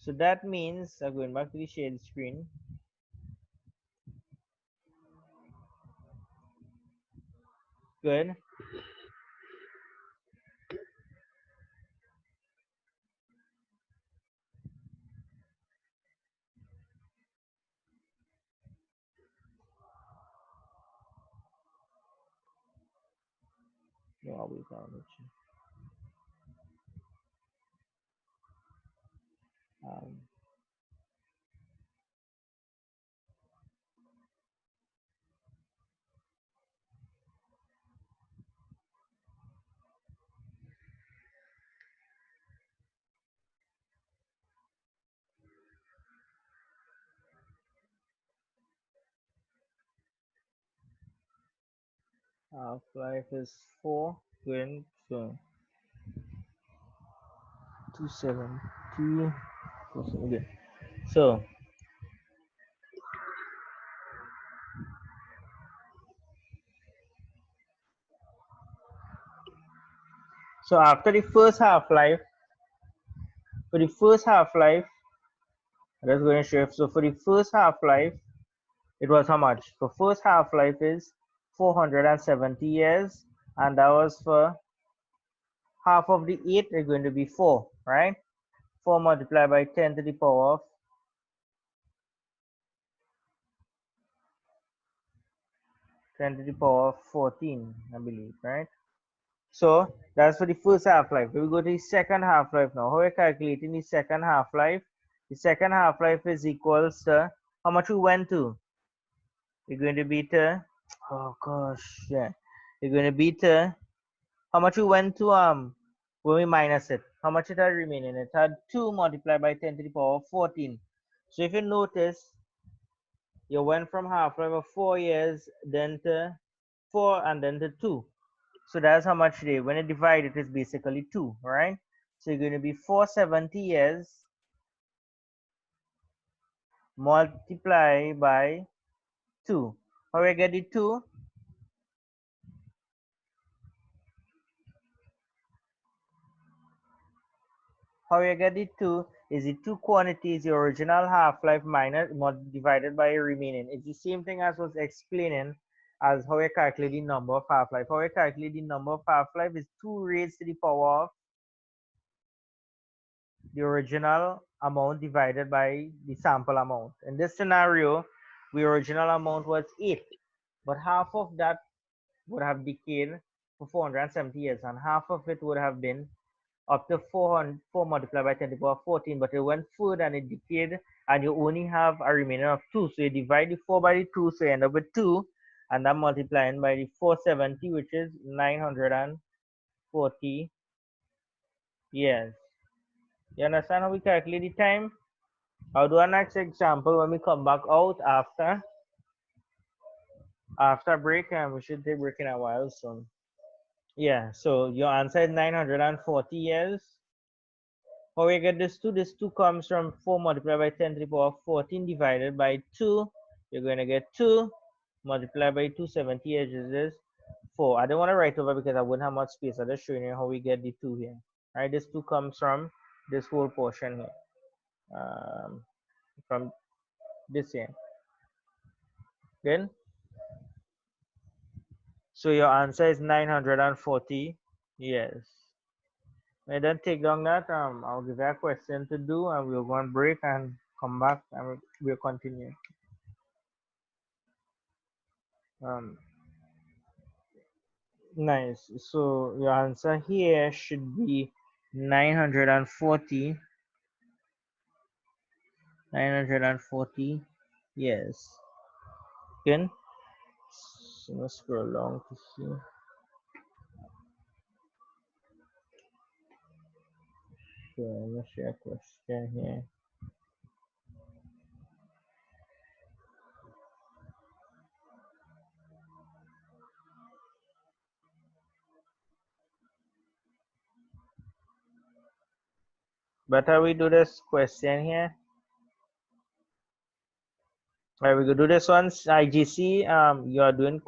So that means, going back to the shared screen, good. No, I'll wait on it. Um, Half-life is 4, good. So 270. Okay. So after the first half-life, for the first half-life, that's going to shift. So for the first half-life, it was how much? For first half-life is 470 years, and that was for half of the 8 is going to be 4, right? 4 multiplied by 10 to the power of 10 to the power of 14, I believe, right? So that's for the first half-life. We go to the second half-life now. How are we calculating the second half-life? The second half-life is equals to how much we went to? We're going to be to, oh gosh, yeah. We're going to be to how much we went to when we minus it. How much it had remaining? It had 2 multiplied by 10 to the power of 14. So if you notice, you went from half-life of 4 years, then to 4, and then to 2. So that's how much they, when you divide it, is basically 2, right? So you're going to be 470 years multiply by 2. How we get the 2? How we get the 2 is the 2 quantities, the original half-life minus divided by remaining. It's the same thing as was explaining as how we calculate the number of half-life. How we calculate the number of half-life is 2 raised to the power of the original amount divided by the sample amount. In this scenario, the original amount was 8, but half of that would have decayed for 470 years, and half of it would have been up to 4 multiplied by 10 to the power 14, but it went further and it decayed, and you only have a remainder of 2. So you divide the 4 by the 2, so you end up with 2, and that multiplying by the 470, which is 940 years. You understand how we calculate the time? I'll do a next example when we come back out after break, and we should take break in a while soon. Yeah, so your answer is 940 years. How we get this 2? This 2 comes from 4 multiplied by 10 to the power of 14 divided by 2. You're going to get 2 multiplied by 270 years is 4. I don't want to write over because I wouldn't have much space. I'm just showing you how we get the 2 here. All right, this 2 comes from this whole portion here. From this here. Then, so your answer is 940 years. And then take down that, I'll give you a question to do, and we'll go on break and come back and we'll continue. Um, nice. So your answer here should be 940 years. Again, so let's scroll along to see. So let's share a question here. Better we do this question here. All right, we go do this one. IGC, you are doing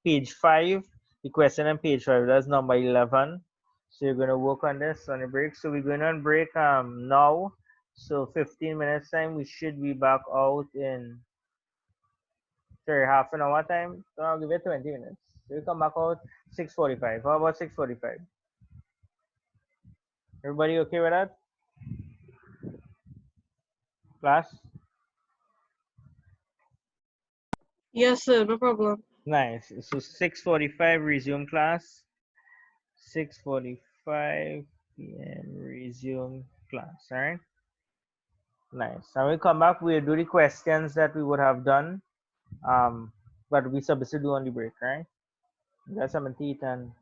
page 5. The question on page 5, that's number 11. So you're going to work on this on a break. So we're going on break now. So 15 minutes time, we should be back out in, sorry, half an hour time. So I'll give it 20 minutes. So we come back out 6:45. How about 6:45? Everybody okay with that? Class? Yes, sir. No problem. Nice. So 6:45 resume class. 6:45 p.m. resume class. All right. Nice. And we come back, we'll do the questions that we would have done. But we supposed to do on the break, right? That's some teeth and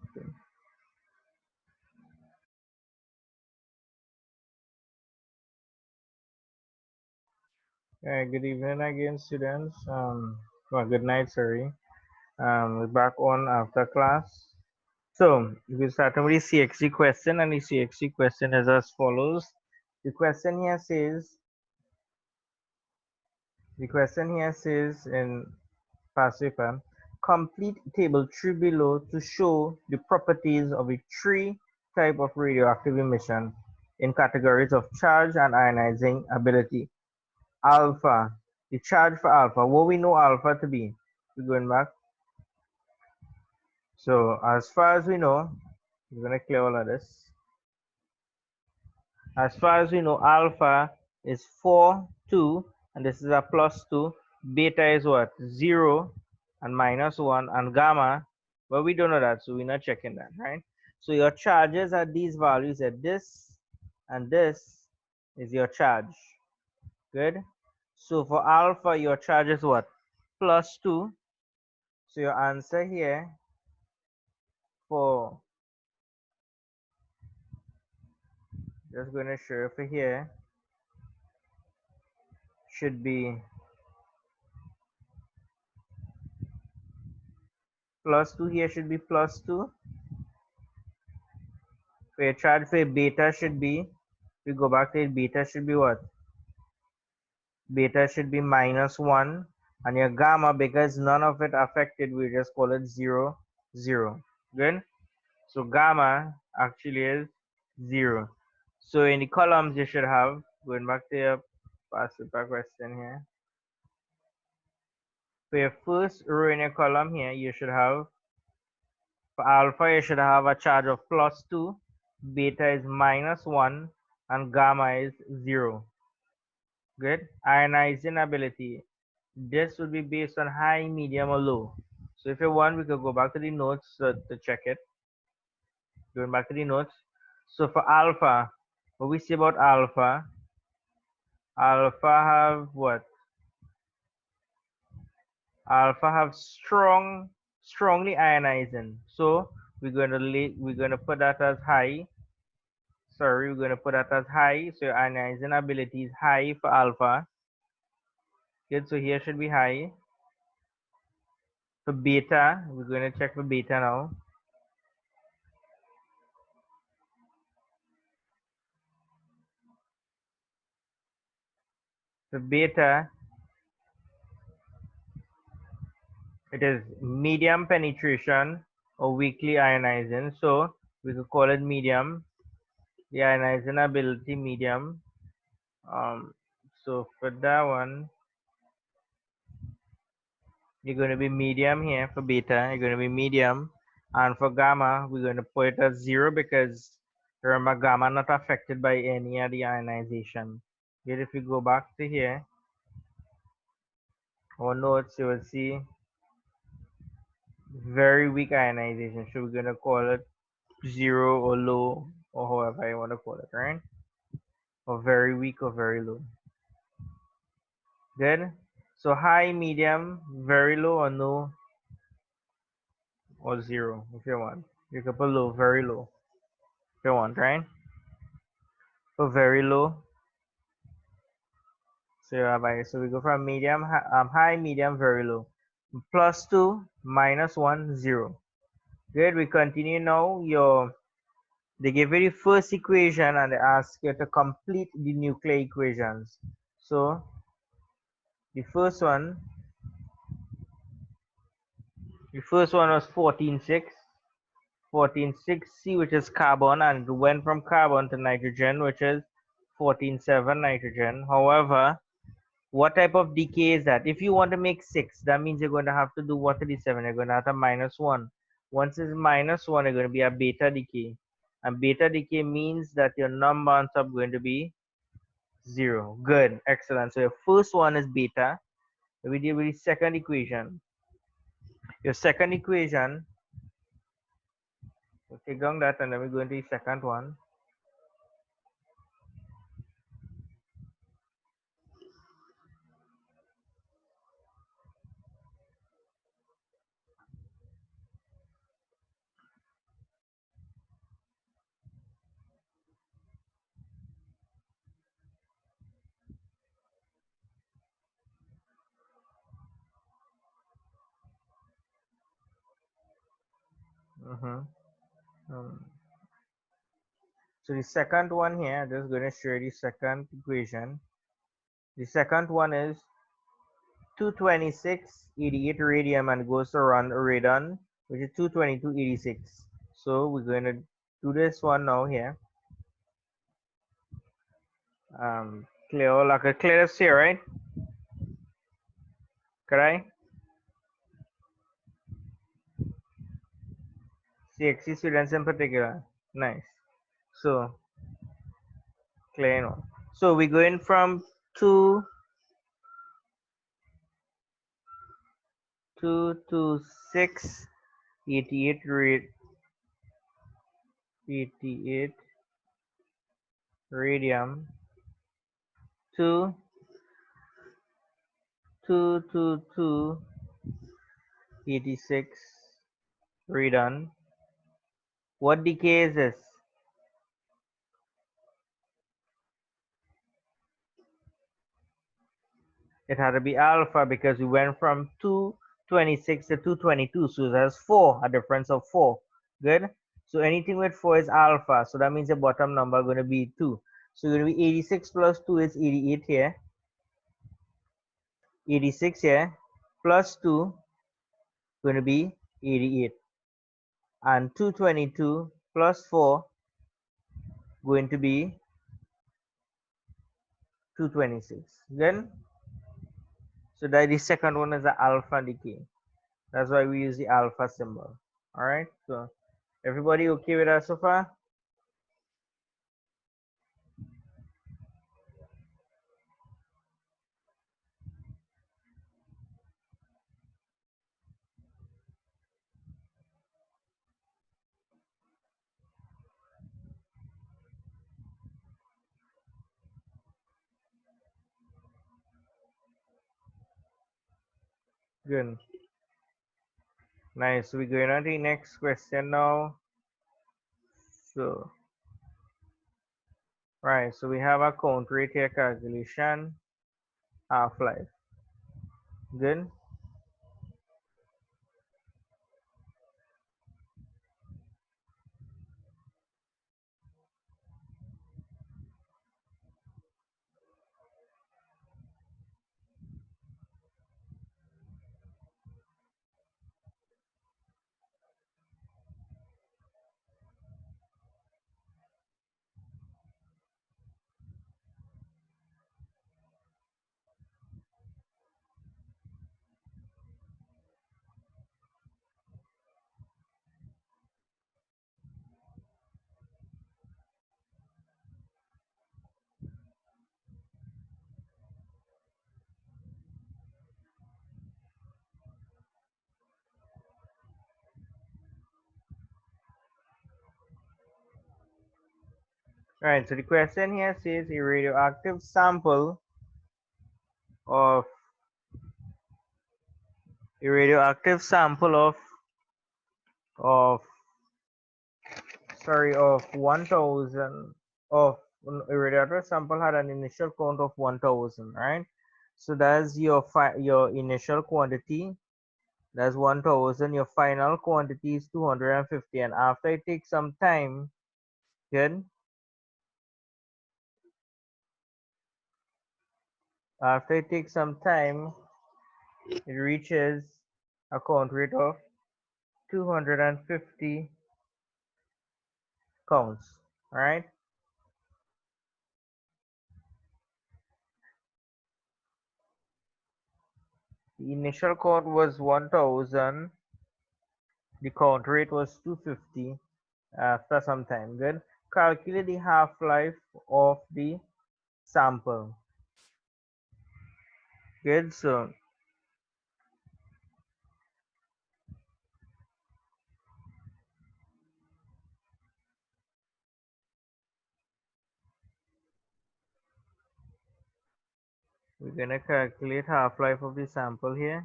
good evening again, students. Well, good night, sorry. We're back on after class. So we're starting with the CXC question, and the CXC question is as follows. The question here says, in past paper, complete table 3 below to show the properties of the 3 type of radioactive emission in categories of charge and ionizing ability. Alpha, the charge for alpha, what we know alpha to be. We're going back. So as far as we know, we're going to clear all of this. As far as we know, alpha is 4, 2, and this is a plus 2. Beta is what? 0 and minus 1, and gamma, well, we don't know that, so we're not checking that, right? So your charges are these values at this, and this is your charge. Good. So for alpha, your charge is what? Plus 2. So your answer here for, just going to show for here, should be plus 2. Here should be plus 2. So your charge for beta should be, we go back to it, beta should be what? Beta should be minus 1. And your gamma, because none of it affected, we just call it 0, 0. Good? So gamma actually is 0. So in the columns, you should have, going back to your past paper question here. For your first row in your column here, you should have, for alpha, you should have a charge of plus 2, beta is minus 1, and gamma is 0. Good. Ionizing ability. This would be based on high, medium, or low. So if you want, we could go back to the notes to check it. Going back to the notes. So for alpha, what we say about alpha, alpha have what? Alpha have strongly ionizing. So we're going to put that as high. Sorry, we're going to put that as high. So ionizing ability is high for alpha. Good. So here should be high. For beta, we're going to check for beta now. For beta, it is medium penetration or weakly ionizing. So we could call it medium. The ionizing ability medium. So for that one, you're going to be medium here for beta. You're going to be medium. And for gamma, we're going to put it as 0 because remember gamma not affected by any of the ionization. Yet if we go back to here, our notes, you will see very weak ionization. So we're going to call it 0 or low or however you want to call it, right? Or very weak or very low. Good. So high, medium, very low, or no, or 0 if you want. You can put low, very low if you want, right? For very low. So we go from medium, high, medium, very low. Plus 2, minus 1, 0. Good. We continue now. They give you the first equation and they ask you to complete the nuclear equations. So the first one was 14,6. 14,6C, which is carbon, and went from carbon to nitrogen, which is 14.7 nitrogen. However, what type of decay is that? If you want to make 6, that means you're going to have to do what to the 7? You're going to have to minus 1. Once it's minus 1, you're going to be a beta decay. And beta decay means that your number on top is going to be 0. Good. Excellent. So your first one is beta. We deal with the second equation. Your second equation, we'll take down that and then we go into the second one. Mm-hmm. So the second one here, I'm just going to show you the second equation. The second one is 226.88 radium and goes around radon, which is 222.86. So we're going to do this one now here. Clear all, I could clear this here, right? Could I? CXC students in particular. Nice. So clear now. So we're going from 2 to 688 88 radium to 222.86 radon. What decay is this? It had to be alpha because we went from 226 to 222, so that's 4, a difference of 4. Good. So anything with 4 is alpha, so that means the bottom number is going to be 2. So it's going to be 86 plus 2 is 88 here, 86 here, plus 2 going to be 88, and 222 plus 4 going to be 226. Then so that the second one is the alpha decay. That's why we use the alpha symbol. All right. So everybody okay with that so far? Good. Nice. We're going on to the next question now. So, right. So we have a count rate here calculation, half-life. Good. Right. So the question here says a radioactive sample of a radioactive sample of sorry of 1000 of a radioactive sample had an initial count of 1000, right? So that's your initial quantity, that's 1000. Your final quantity is 250, and after it takes some time, good, after it takes some time, it reaches a count rate of 250 counts, right? The initial count was 1000. The count rate was 250 after some time. Good. Calculate the half-life of the sample. Good. So we're gonna calculate half-life of the sample here.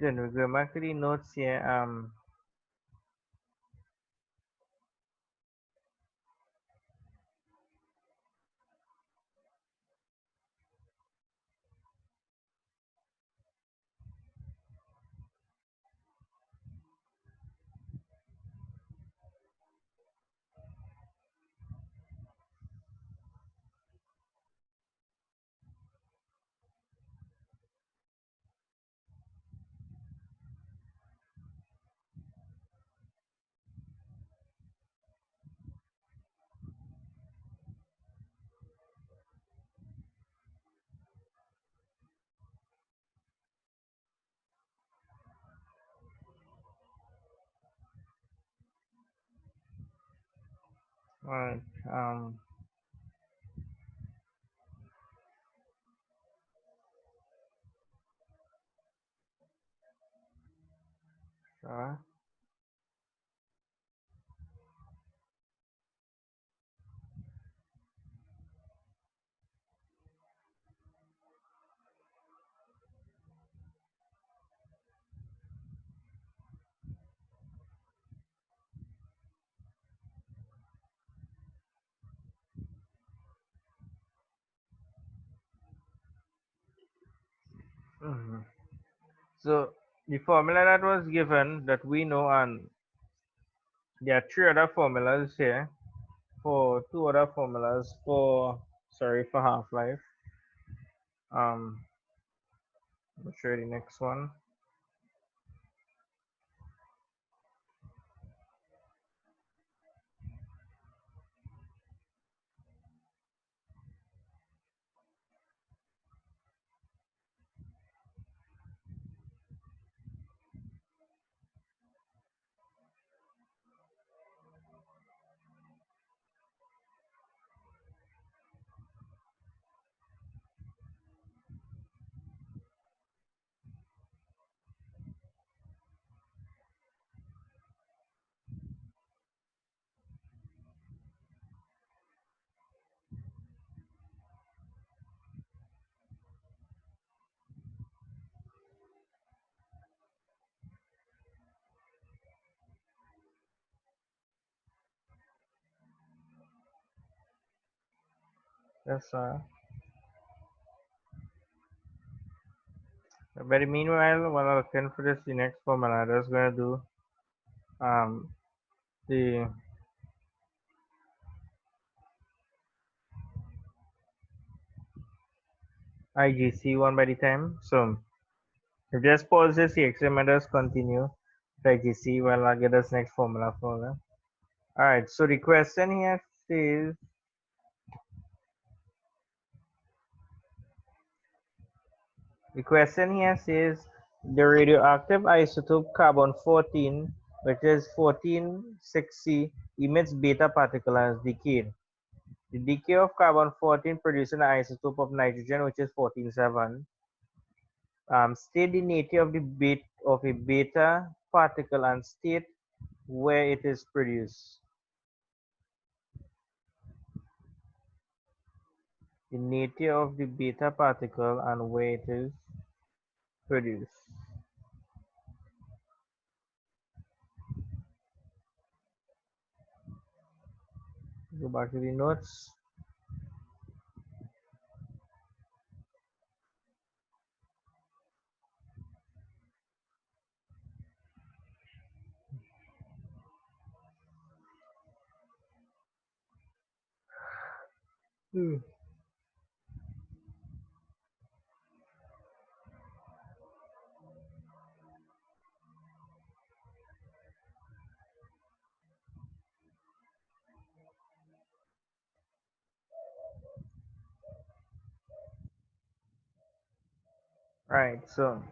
Then we go back to the notes here. All right. So, mhm. So the formula that was given that we know, and there are three other formulas here for two other formulas for sorry for half-life. I'll show you the next one. Yes, but meanwhile, while I'm looking for this, the next formula, I'm just gonna do um the IGC one by the time. So if just pause this CXM and just continue the IGC while I get this next formula for them. Alright, so the question here says the radioactive isotope carbon 14, which is 14-6C, emits beta particles as decayed. The decay of carbon 14 produces an isotope of nitrogen, which is 14-7. State the nature of a beta particle and state where it is produced. The nature of the beta particle and where it is produced. Go back to the notes. Hmm. Right. So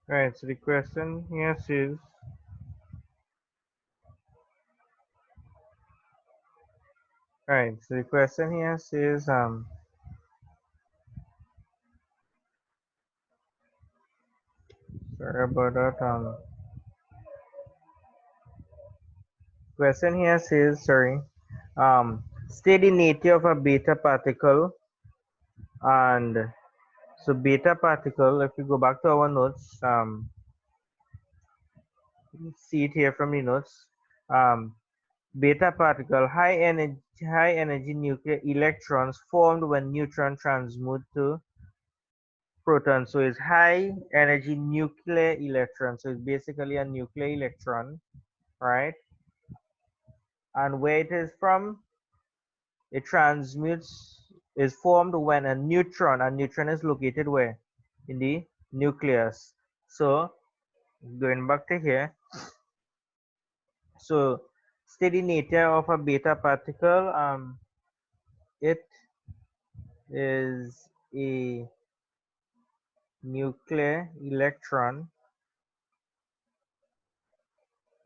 right. So the question here says, right. So the question here says, sorry about that. Question here says, sorry, state the nature of a beta particle. And so beta particle, if we go back to our notes, see it here from the notes. Beta particle, high energy nuclear electrons formed when neutron transmute to proton. So it's high energy nuclear electron. So it's basically a nuclear electron, right? And where it is from, it transmutes, is formed when a neutron is located where? In the nucleus. So going back to here, so steady nature of a beta particle, it is a nuclear electron,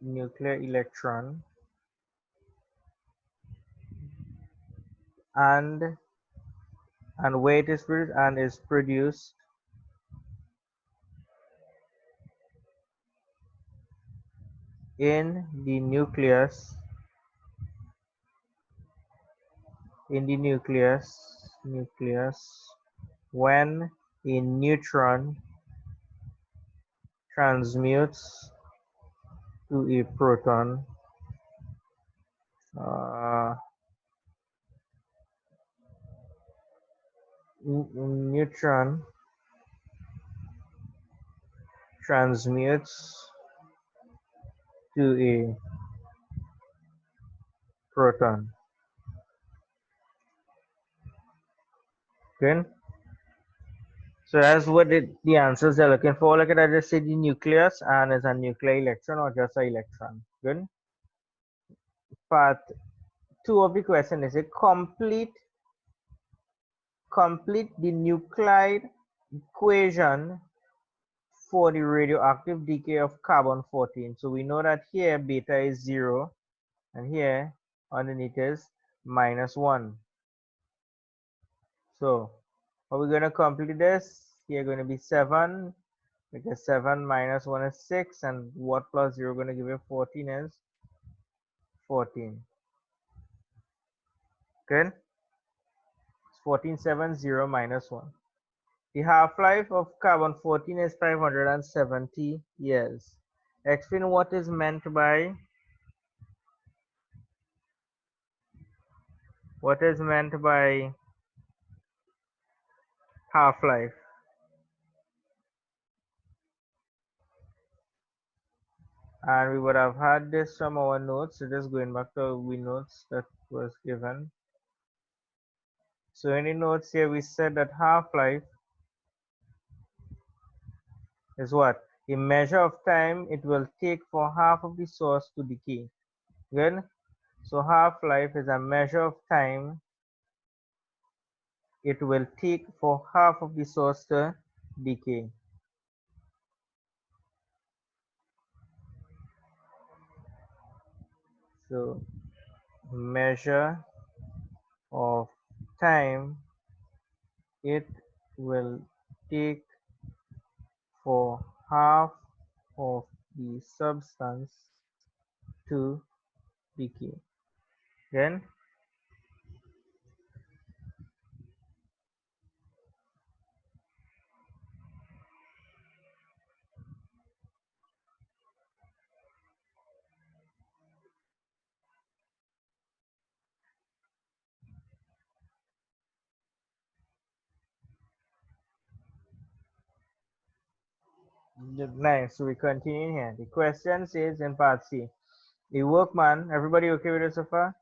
nuclear electron, and where it is produced, and is produced in the nucleus, nucleus when a neutron transmutes to a proton. uh, Neutron transmutes to a proton. Okay, so that's what the answers they're looking for. Look at I just said the nucleus and is a nuclear electron or just an electron. Good. Part two of the question is a complete the nuclide equation for the radioactive decay of carbon 14. So we know that here beta is 0 and here underneath is -1. So how are we going to complete this? Here going to be 7 because 7 minus 1 is 6 and what plus 0 going to give you 14 is 14. Good. It's 14, 7, 0 minus 1. The half-life of carbon 14 is 570 years. Explain what is meant by half-life. And we would have had this from our notes. So just going back to our notes that was given. So in the notes here we said that half-life is what? A measure of time it will take for half of the source to decay. Good? So half-life is a measure of time it will take for half of the source to decay. So measure of time it will take for half of the substance to decay. Then nice. So we continue here. The question says in part C, a workman. Everybody okay with it so far?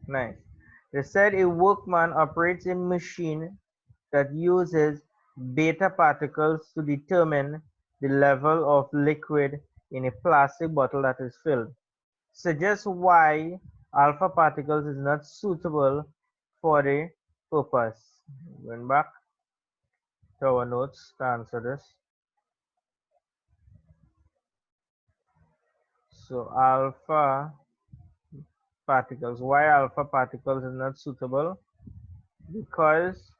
Nice. They said a workman operates a machine that uses beta particles to determine the level of liquid in a plastic bottle that is filled. Suggest why alpha particles is not suitable for the purpose. Going back to our notes to answer this. So alpha particles. Why alpha particles is not suitable? Because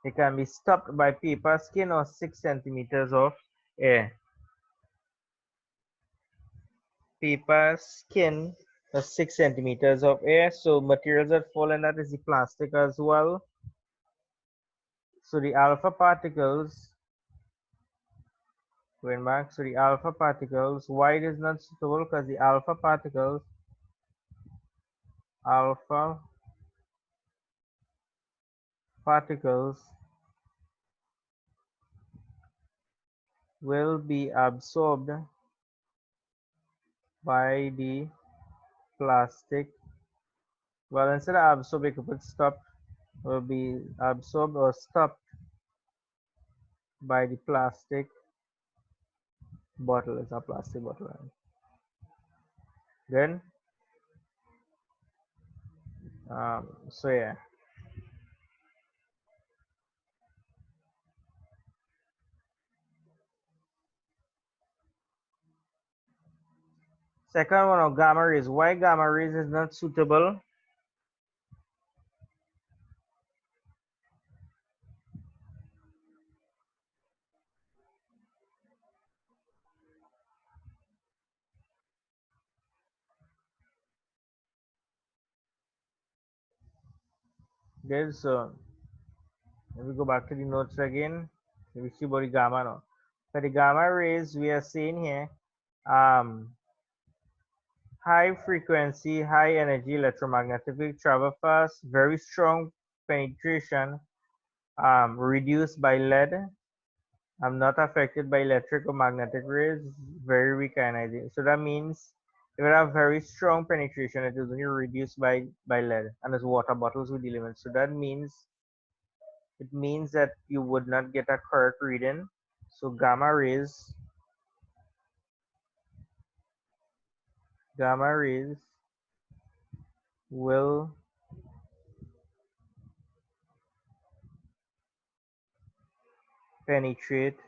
it can be stopped by paper skin or 6 centimeters of air. Paper skin or 6 centimeters of air. So materials that fall in that is the plastic as well. So the alpha particles, going back, so the alpha particles, why it is not suitable? Because the alpha particles will be absorbed by the plastic. Well, instead of absorb, we could put stop, will be absorbed or stopped by the plastic bottle. It's a plastic bottle. Right? Then, so yeah. Second one of gamma rays. Why gamma rays is not suitable? There's let me go back to the notes again. Let me see about the gamma now. For the gamma rays, we are saying here, high frequency, high energy electromagnetic wave travel fast, very strong penetration, reduced by lead. I'm not affected by electric or magnetic rays, very weak ionizing. So that means if it have very strong penetration, it is only reduced by lead, and as water bottles we dealing with. So that means it means that you would not get a correct reading. So gamma rays will penetrate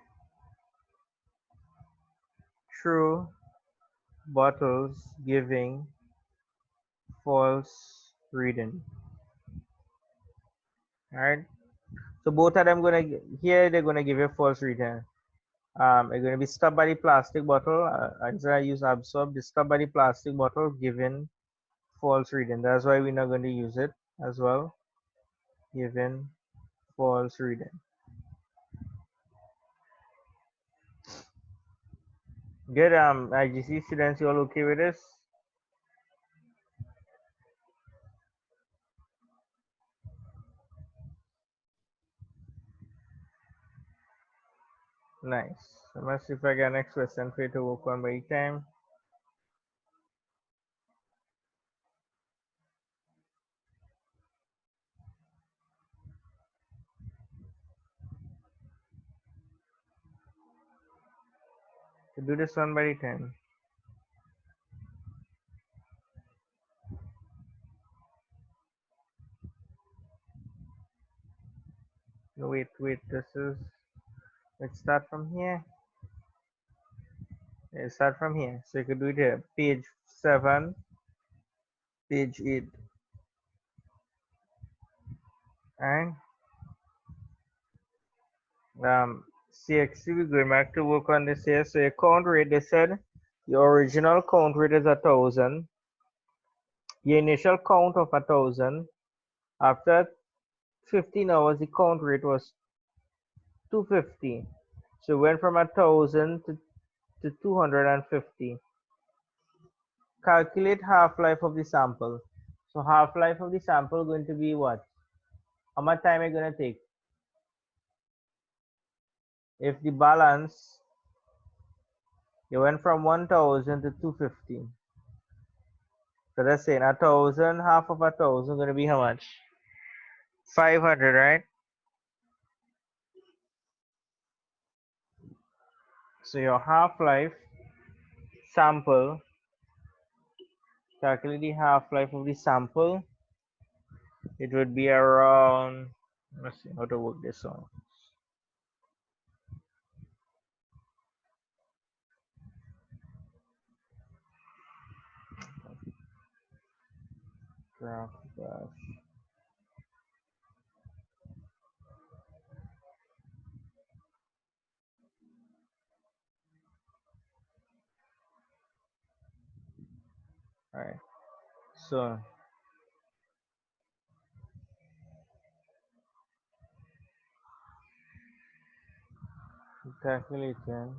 through bottles, giving false reading. All right. So both of them here they're gonna give you false reading. It's gonna be stopped by the plastic bottle. Instead I use absorb. The stop by the plastic bottle given false reading. That's why we're not going to use it as well. Given false reading. Good. IGC students, you all okay with this? Nice. So let's see if I get next question for you to work on by the time. To do this one by the time. No, wait. This is. Let's start from here. Let's start from here. So you could do it here. Page 7, page 8. And CXC, we're going back to work on this here. So your count rate, they said your original count rate is 1,000. Your initial count of 1,000. After 15 hours, the count rate was 250. So it went from 1,000 to 250. Calculate half-life of the sample. So half-life of the sample going to be what? How much time are you going to take? If the balance, you went from 1,000 to 250. So that's saying 1,000, half of 1,000 going to be how much? 500, right? So your half-life sample, calculate the half-life of the sample. It would be around, let's see how to work this on. Graph that. All right. So calculating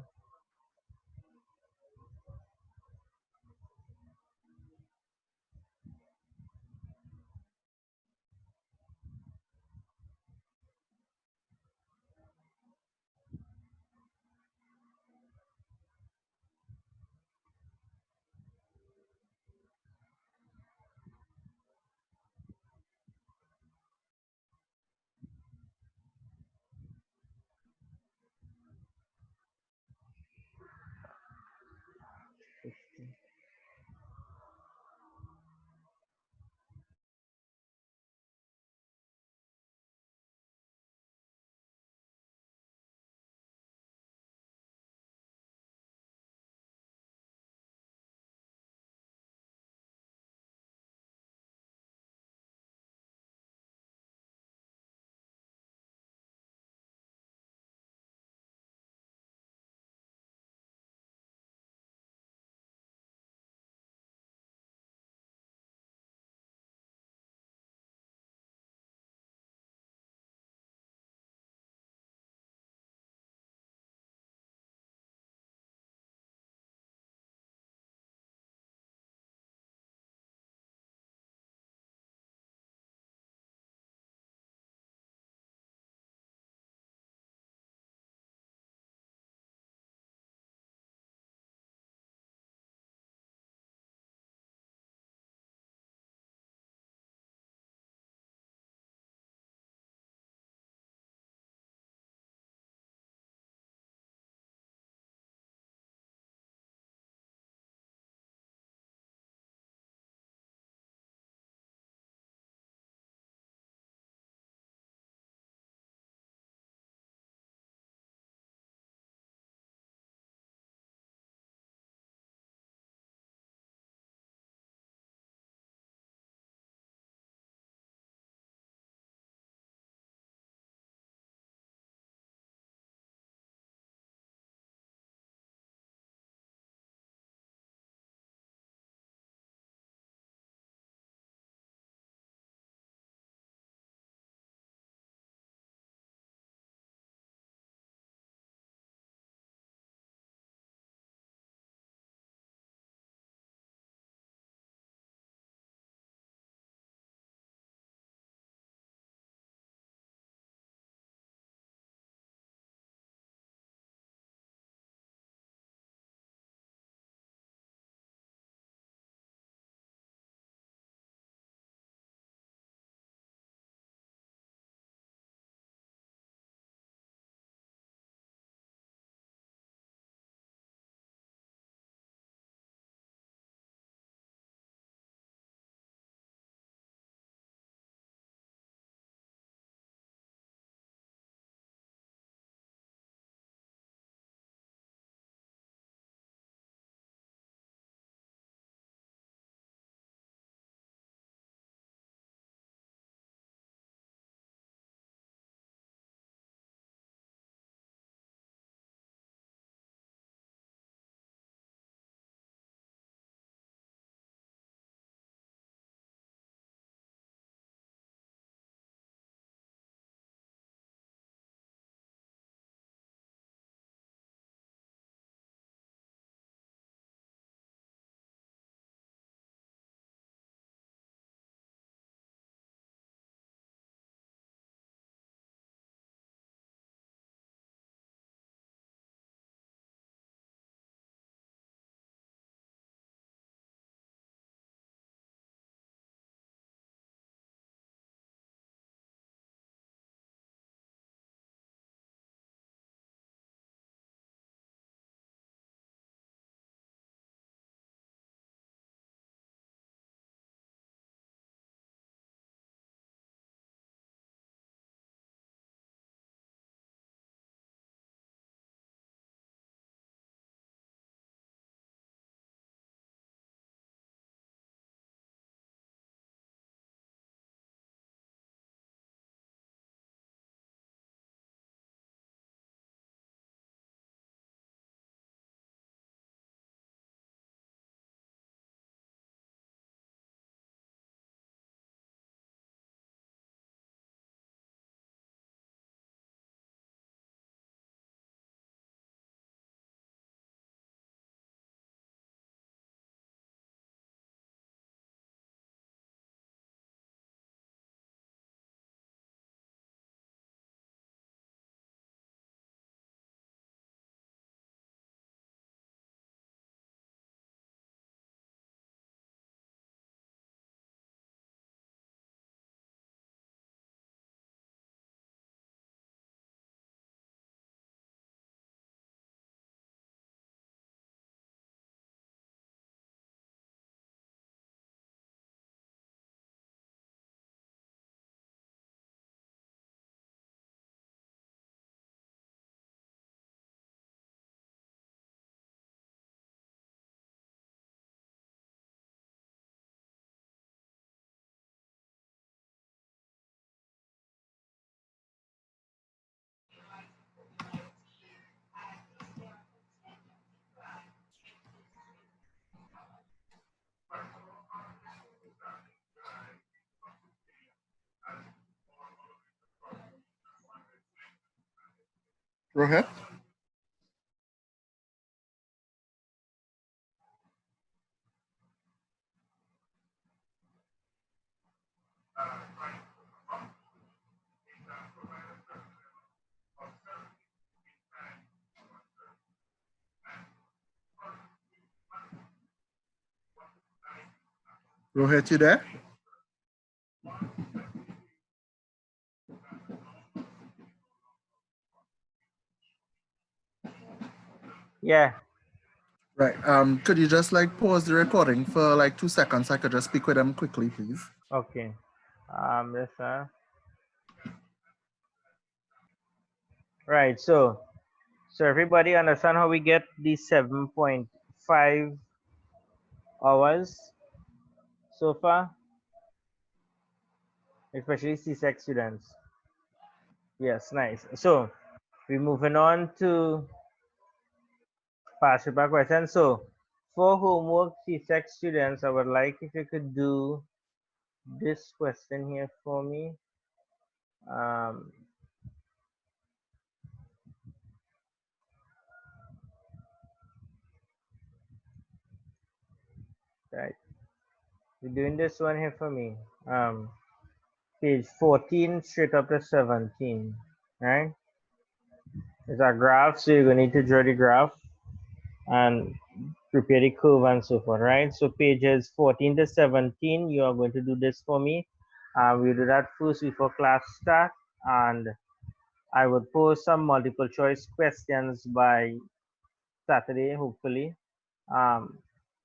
Rohit? Rohit, you there? Yeah. Right. Could you just like pause the recording for like 2 seconds? I could just speak with them quickly, please. Okay. Yes, sir. Right. So everybody understand how we get the 7.5 hours so far, especially C-Sec students. Yes, nice. So we're moving on to past paper questions. So for homework, C-Sec students, I would like if you could do this question here for me. Right. You're doing this one here for me. Page 14 straight up to 17. Right? It's a graph, so you're gonna need to draw the graph and prepare the curve and so forth, right? So pages 14 to 17, you are going to do this for me. We'll do that first before class start, and I would pose some multiple choice questions by Saturday, hopefully.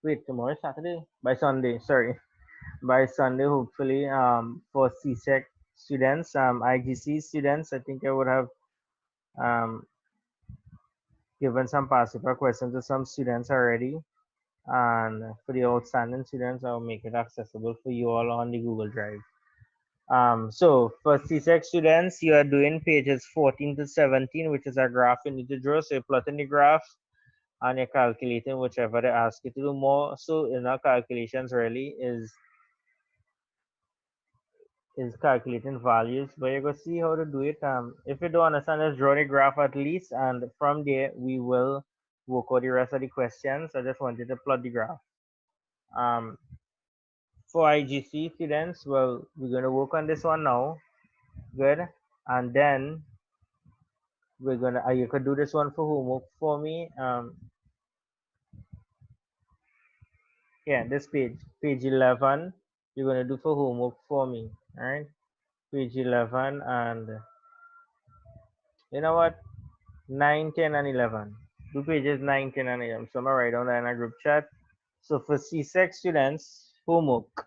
Wait, tomorrow is Saturday? By Sunday, sorry. By Sunday, hopefully, for CSEC students, IGC students, I think I would have um, given some past paper questions to some students already. And for the outstanding students, I'll make it accessible for you all on the Google Drive. So for CSEC students, you are doing pages 14 to 17, which is a graph you need to draw. So you're plotting the graph and you're calculating whichever they ask you to do. More so in our calculations really is calculating values, but you're gonna see how to do it. If you don't understand, just draw the graph at least, and from there we will work out the rest of the questions. I just wanted to plot the graph. For IGC students, well, we're gonna work on this one now. Good, and then we're gonna. You could do this one for homework for me. Yeah, this page 11. You're gonna do for homework for me. All right, page 11, and you know what? 9, 10, and 11. Do pages 9, 10, and 11. So I'm gonna write down that in a group chat. So for C6 students, homework.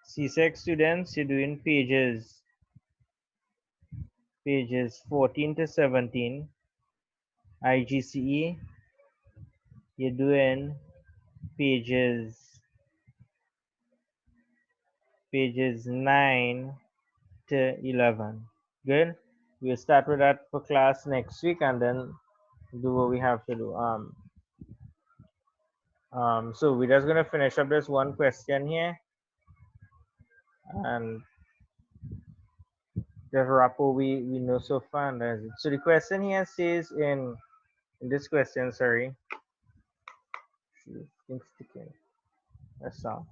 C6 students, you're doing pages 14 to 17. IGCE, you're doing pages 9 to 11. Good. We'll start with that for class next week and then do what we have to do. So we're just gonna finish up this one question here and just wrap what we know so far. And that's it. So the question here says in this question, sorry, things sticking. That's all.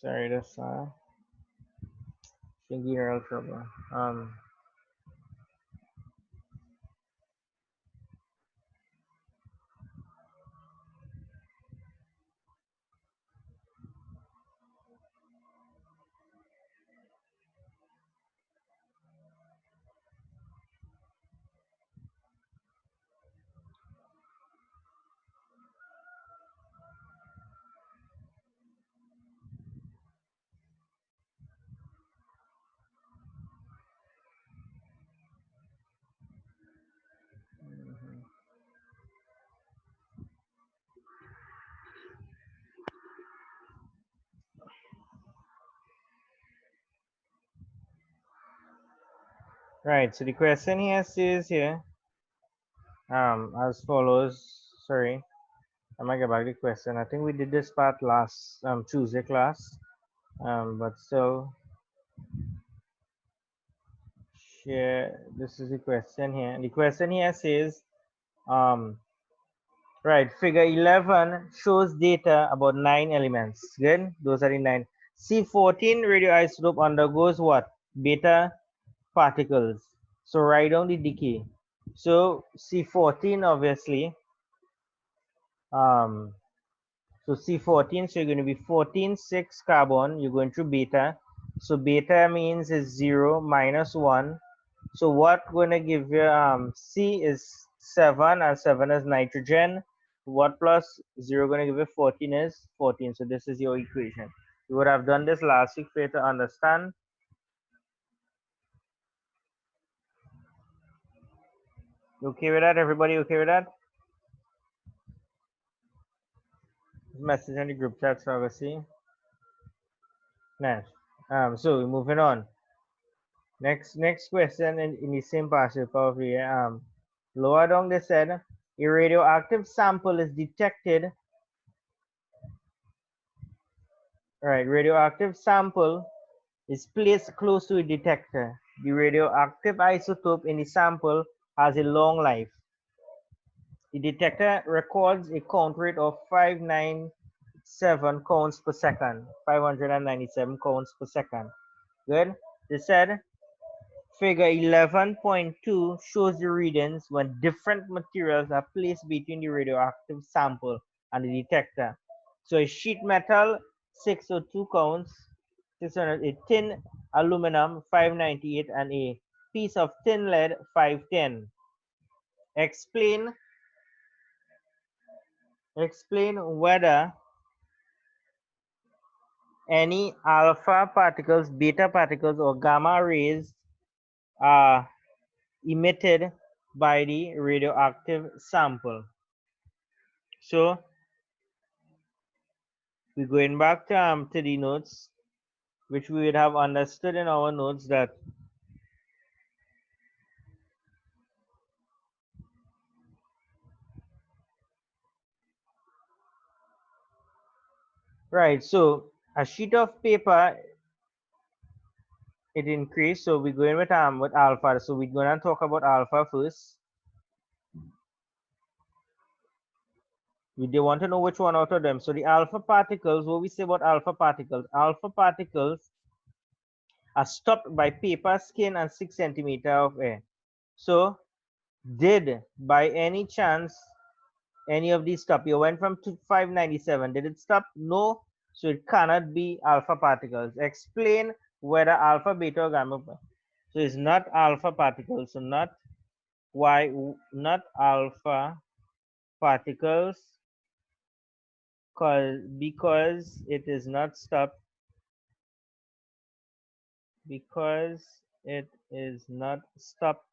Sorry, that's thinking real trouble. Right, so the question here says here, as follows. Sorry, I might get back the question. I think we did this part last Tuesday class, but still, share. This is the question here. The question here says, um, right, figure 11 shows data about 9 elements. Good, those are the 9. C14 radioisotope undergoes what? Beta particles. So write down the decay. So C14 obviously, so C14, so you're going to be 14, 6 carbon, you're going through beta. So beta means is 0 minus 1. So what going to give you, C is 7 and 7 is nitrogen. What plus 0 going to give you 14 is 14. So this is your equation. You would have done this last week for you to understand. Okay with that? Everybody okay with that? Message in the group chat, so obviously. Nice. So we're moving on. Next question in the same passage of here. Lower down they said a radioactive sample is detected. Right, radioactive sample is placed close to a detector. The radioactive isotope in the sample has a long life. The detector records a count rate of 597 counts per second. 597 counts per second. Good. They said figure 11.2 shows the readings when different materials are placed between the radioactive sample and the detector. So a sheet metal 602 counts, 600, a tin aluminum 598, and a piece of tin lead 510. Explain whether any alpha particles, beta particles, or gamma rays are emitted by the radioactive sample. So we're going back to the notes, which we would have understood in our notes that right. So a sheet of paper, it increased. So we're going with alpha. So we're gonna talk about alpha first. They want to know which one out of them. So the alpha particles, what we say about alpha particles are stopped by paper, skin, and 6 centimeters of air. So did by any chance any of these stop? You went from 597. Did it stop? No. So it cannot be alpha particles. Explain whether alpha, beta, or gamma. So it's not alpha particles. So not not alpha particles, because it is not stopped. Because it is not stopped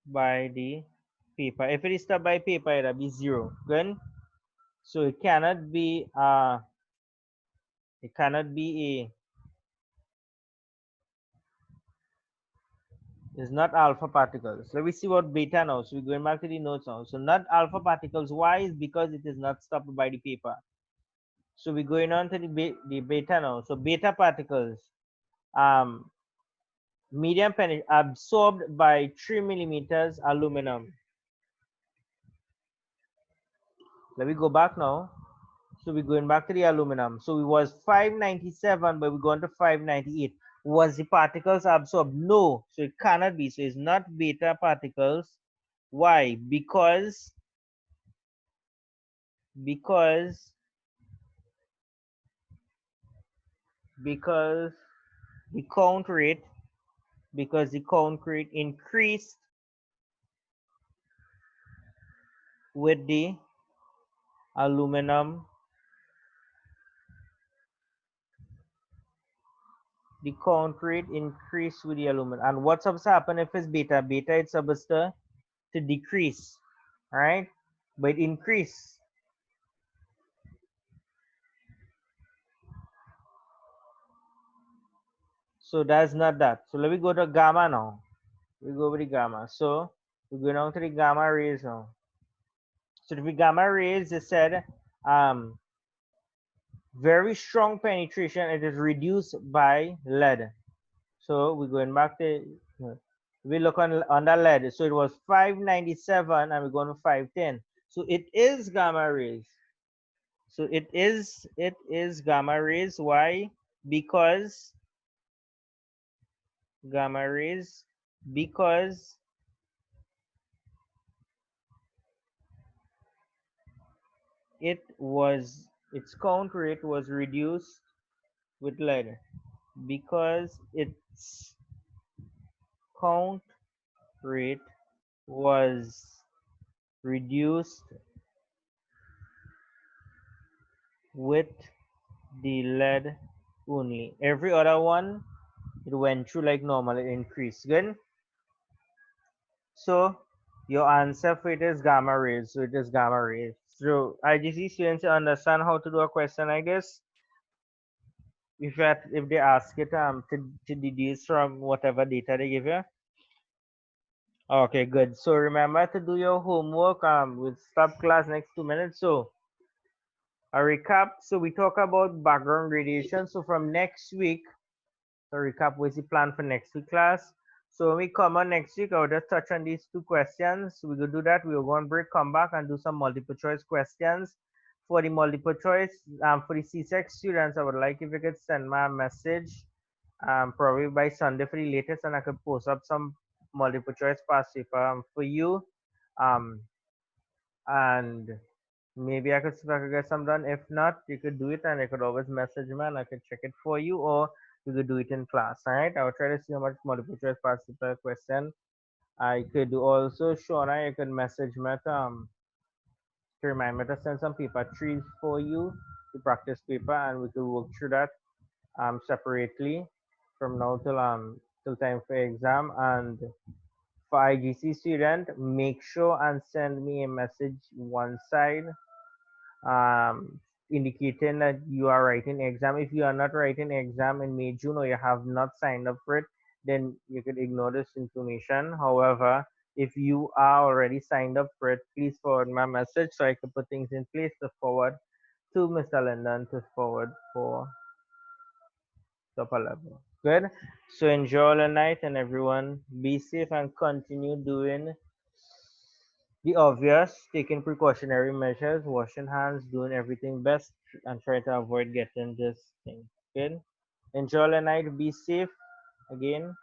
by the paper. If it is stopped by paper, it'll be 0. Good. So it cannot be a it's not alpha particles. Let me see what beta now. So we're going back to the notes now. So not alpha particles. Why? Is because it is not stopped by the paper. So we're going on to the beta now. So beta particles, medium penetration, absorbed by 3 millimeters aluminum. Let me go back now. So we're going back to the aluminum. So it was 597, but we're going to 598. Was the particles absorbed? No. So it cannot be. So it's not beta particles. Why? Because the count rate increased with the aluminum. The count rate increased with the aluminum. And what's supposed to happen if it's beta? Beta, it's supposed to decrease, right? But increase. So that's not that. So let me go to gamma now. We go with the gamma. So we go down to the gamma rays now. So the gamma rays, they said, very strong penetration. It is reduced by lead. So we're going back to, we look on the lead. So it was 597 and we're going to 510. So it is gamma rays. So it is gamma rays. Why? Because gamma rays, because its count rate was reduced with lead, because its count rate was reduced with the lead only. Every other one, it went through like normal, it increased. Good. So your answer for it is gamma rays. So it is gamma rays. So IGC students understand how to do a question like this. If they ask it to deduce from whatever data they give you. Okay, good. So remember to do your homework. We'll stop class next 2 minutes. So a recap. So we talk about background radiation. So from next week, to recap, what's the plan for next week class? So when we come on next week, I'll just touch on these two questions. We will do that. We'll go on break, come back and do some multiple choice questions. For the multiple choice, for the CSEC students, I would like if you could send me a message probably by Sunday for the latest, and I could post up some multiple choice past paper for you. And maybe I could see if I could get some done. If not, you could do it and you could always message me and I could check it for you, or you could do it in class. All right, I will try to see how much multiple choice past paper question I could do. Also, Shauna, you could message me to remind me to send some paper trees for you to practice paper, and we could work through that separately from now till time for exam. And for IGC student, make sure and send me a message one side indicating that you are writing exam. If you are not writing exam in May, June, or you have not signed up for it, then you could ignore this information. However, if you are already signed up for it, please forward my message so I can put things in place to forward to Mr. Linden to forward for upper level. Good. So enjoy the night, and everyone be safe and continue doing the obvious, taking precautionary measures, washing hands, doing everything best, and try to avoid getting this thing. Good. Enjoy the night. Be safe. Again,